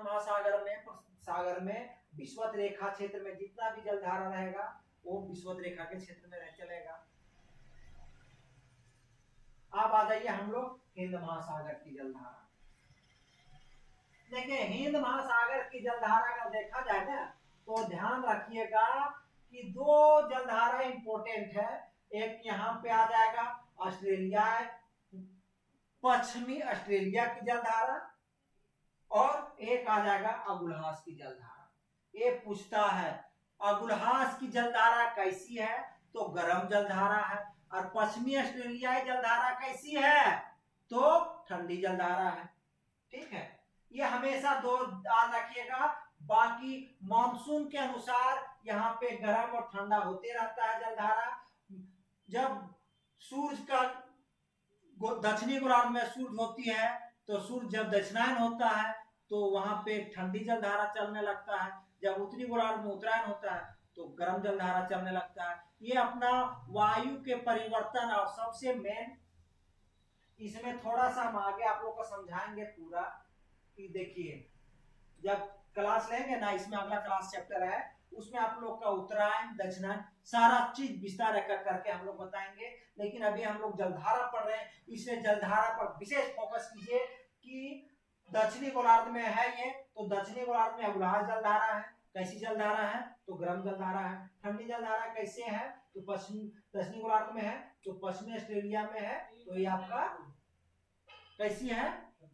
महासागर में विषुवत रेखा क्षेत्र में जितना भी जलधारा रहेगा वो विषुवत रेखा के क्षेत्र में रह चलेगा। अब आ जाइए हम लोग हिंद महासागर की जलधारा। देखिए हिंद महासागर की जलधारा का देखा जाए ना तो ध्यान रखिएगा कि दो जलधारा इंपोर्टेंट है। एक यहाँ पे आ जाएगा ऑस्ट्रेलिया, पश्चिमी ऑस्ट्रेलिया की जलधारा, और एक आ जाएगा अगुलहास की जलधारा। ये पूछता है अगुलहास की जलधारा कैसी है, तो गर्म जलधारा है, और पश्चिमी ऑस्ट्रेलियाई जलधारा कैसी है, तो ठंडी जलधारा है। ठीक है, ये हमेशा दो याद रखिएगा। बाकी मानसून के अनुसार यहाँ पे गर्म और ठंडा होते रहता है जलधारा। जब सूर्य का दक्षिणी गोलार्ध में सूर्य होती है तो सूर्य जब दक्षिणायन होता है तो वहां पे ठंडी जलधारा चलने लगता है। जब उत्तरी गोलार्ध में उत्तरायण होता है तो गर्म जलधारा चलने लगता है। ये अपना वायु के परिवर्तन, और सबसे मेन इसमें थोड़ा सा हम आगे आप लोग को समझाएंगे पूरा कि देखिए जब क्लास लेंगे ना, इसमें अगला क्लास चैप्टर है उसमें आप लोग का उत्तरायण दक्षिणायन सारा चीज विस्तार करके हम लोग बताएंगे। लेकिन अभी हम लोग जलधारा पढ़ रहे हैं, इसलिए जलधारा पर विशेष फोकस कीजिए कि दक्षिणी गोलार्ध में है ये, तो दक्षिणी गोलार्ध में अगुलहास जलधारा है। कैसी जलधारा है, तो गर्म जलधारा है। ठंडी जलधारा कैसे है, तो पश्चिमी दक्षिणी गोलार्ध में है, तो पश्चिमी ऑस्ट्रेलिया में है, तो ये आपका कैसी है,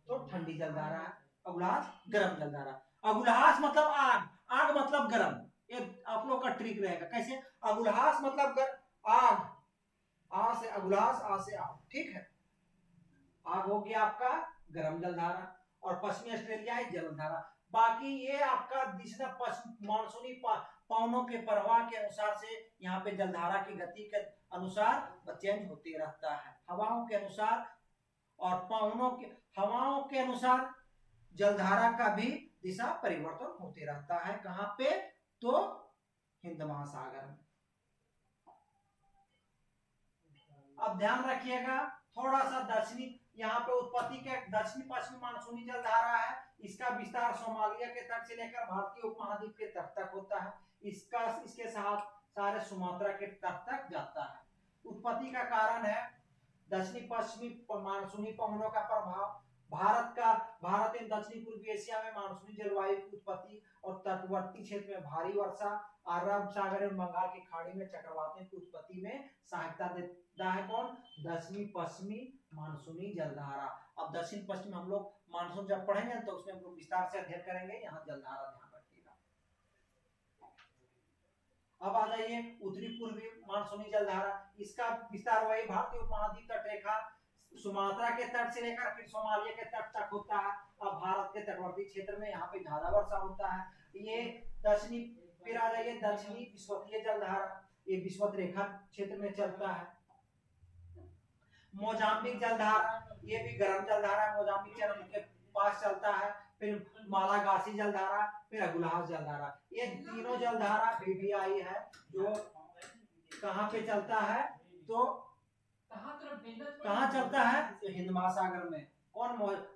तो ठंडी जलधारा है। अगुलहास गर्म जलधारा। अगुलहास मतलब आग, आग मतलब गर्म। ये आप लोग का ट्रिक रहेगा कैसे। अगुलहास मतलब आग, आ से अगुलहास, आ से आग। ठीक है, आग हो गया आपका गर्म जलधारा, और पश्चिमी ऑस्ट्रेलिया है जलधारा। बाकी ये आपका दिशा पश्चिम मानसूनी पवनों के प्रवाह के अनुसार से यहाँ पे जलधारा की गति के अनुसार चेंज होते रहता है। हवाओं के अनुसार और पवनों के हवाओं के अनुसार जलधारा का भी दिशा परिवर्तन होते रहता है। कहां पे, तो हिंद महासागर में। अब ध्यान रखिएगा थोड़ा सा दक्षिणी, यहाँ पे उत्पत्ति के दक्षिणी पश्चिमी मानसूनी जलधारा है। इसका विस्तार सोमालिया के तट से लेकर भारतीय उपमहाद्वीप के तट तक होता है। इसके साथ सारे सुमात्रा के तट तक जाता है। उत्पत्ति का कारण है दक्षिणी पश्चिमी मानसूनी पवनों का प्रभाव। भारत एवं दक्षिणी पूर्वी एशिया में मानसूनी जलवायु की उत्पत्ति और तटवर्ती क्षेत्र में भारी वर्षा, अरब सागर एवं बंगाल की खाड़ी में चक्रवातों की उत्पत्ति में सहायता देता है। कौन, दक्षिणी पश्चिमी मानसूनी जलधारा। अब दक्षिण पश्चिम हम लोग मानसून जब पढ़ेंगे तो उसमें हम लोग विस्तार से अध्ययन करेंगे। यहाँ जलधारा ध्यान रखिएगा। अब आ जाइए उत्तरी पूर्वी मानसूनी जलधारा। इसका विस्तार वही भारतीय उपमहाद्वीप तट रेखा सुमात्रा के तट से लेकर फिर सोमालिया के तट तक होता है। अब भारत के तटवर्ती क्षेत्र में यहाँ पे ज्यादा वर्षा होता है। ये दक्षिणी, फिर आ जाइए दक्षिणी विषुवतीय जलधारा। ये विषुवत रेखा क्षेत्र में चलता है। मोजाम्बिक जलधारा, ये भी गर्म जलधारा, मोजाम्बिक चरण के पास चलता है। फिर मालागासी जलधारा, फिर अगुलहास जलधारा। ये तीनों जलधारा बीबीआई है जो कहाँ पे चलता है, तो कहाँ चलता है, तो हिंद महासागर में। कौन,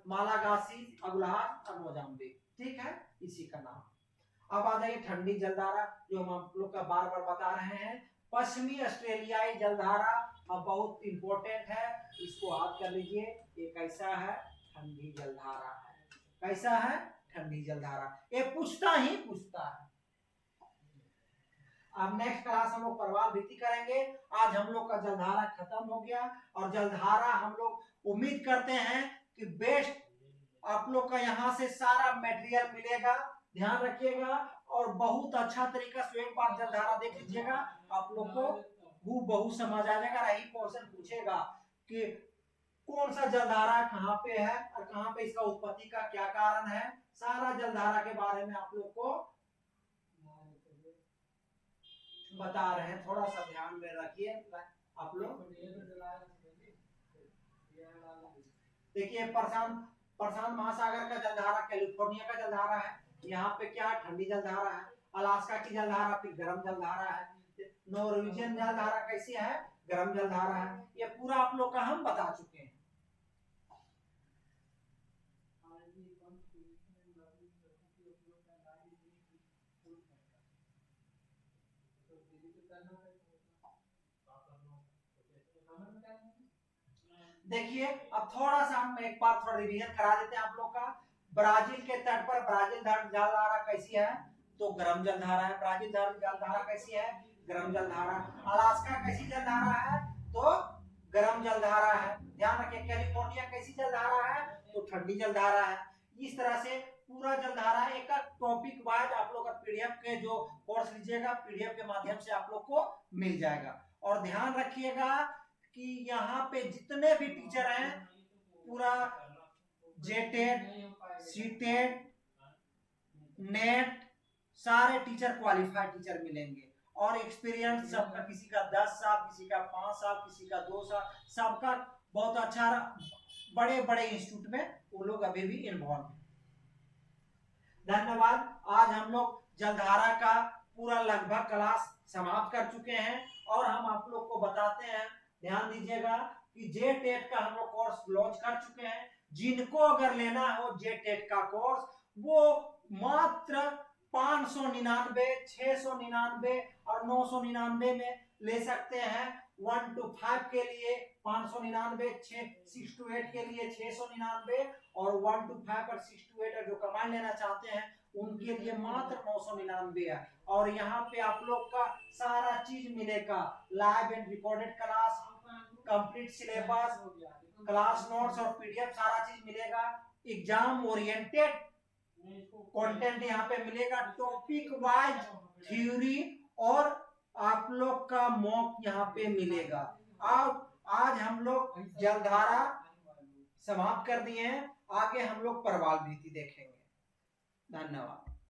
मालागासी, अगुलहास और मोजाम्बिक। ठीक है, इसी का नाम। अब आ जाइए ठंडी जलधारा जो हम आप लोग का बार बार बता रहे हैं। पश्चिमी ऑस्ट्रेलियाई जलधारा अब बहुत इंपॉर्टेंट है, इसको याद कर लीजिए। ये कैसा है, ठंडी जलधारा है। कैसा है? ठंडी जलधारा। ये पूछता ही पूछता है। अब नेक्स्ट क्लास हम लोग प्रवाल भित्ति करेंगे। आज हम लोग का जलधारा खत्म हो गया और जलधारा हम लोग उम्मीद करते हैं कि बेस्ट आप लोग का यहाँ से सारा मटेरियल मिलेगा। ध्यान रखिएगा और बहुत अच्छा तरीका से एक बार जलधारा देख लीजिएगा, आप लोग को हूबहू समझ आ जाएगा। यही क्वेश्चन पूछेगा कि कौन सा जलधारा कहाँ पे है और कहाँ पे इसका उत्पत्ति का क्या कारण है। सारा जलधारा के बारे में आप लोग को बता रहे हैं, थोड़ा सा ध्यान में रखिए आप लोग। देखिए प्रशांत महासागर का जलधारा कैलिफोर्निया का जलधारा है। यहाँ पे क्या ठंडी जलधारा है। अलास्का की जलधारा फिर गर्म जलधारा है। नॉर्वेजियन जलधारा कैसी है? गर्म जलधारा है। ये पूरा आप लोग का हम बता चुके हैं। देखिए अब थोड़ा सा हम एक बार थोड़ा रिवीजन करा देते हैं आप लोग का। ब्राजील के तट पर ब्राजील जलधारा कैसी है? तो गर्म जलधारा है। ब्राजील जलधारा कैसी है? गर्म जलधारा। अलास्का कैसी जलधारा है? तो गर्म जलधारा है। ध्यान रखिए कैलिफोर्निया कैसी जलधारा है? तो ठंडी जलधारा है। इस तरह से पूरा जलधारा एक टॉपिक वाइज आप लोग का पीडीएफ के जो कोर्स लीजिएगा पीडीएफ के माध्यम से आप लोग को मिल जाएगा। और ध्यान रखिएगा कि यहाँ पे जितने भी टीचर हैं पूरा जेटेड, सीटेड, नेट सारे टीचर क्वालिफाइड टीचर मिलेंगे। और एक्सपीरियंस सबका, किसी का 10 साल, किसी का 5 साल, किसी का 2 साल, सबका बहुत अच्छा बड़े बड़े इंस्टीट्यूट में वो लोग अभी भी इन्वॉल्व हैं। धन्यवाद। आज हम लोग जलधारा का पूरा लगभग क्लास समाप्त कर चुके हैं और हम आप लोग को बताते हैं, ध्यान दीजिएगा कि जेटेट का हम लोग कोर्स लॉन्च कर चुके हैं। जिनको अगर लेना हो जेटेट का कोर्स वो मात्र 599, 699 और 999 में ले सकते हैं। 1 to 5 के लिए 599, 6 to 8 के लिए 699 और 1 to 5 और 6 to 8 जो कमांड लेना चाहते हैं उनके लिए मात्र 999 है। और यहाँ पे आप लोग का सारा चीज मिलेगा, live and recorded class, complete syllabus, class notes और पीडीएफ सारा चीज मिलेगा। एग्जाम ओरिएंटेड कंटेंट यहाँ पे मिलेगा, टॉपिक वाइज थ्योरी और आप लोग का मॉक यहाँ पे मिलेगा। आज हम लोग जलधारा समाप्त कर दिए हैं, आगे हम लोग प्रवाल भित्ति देखेंगे। धन्यवाद।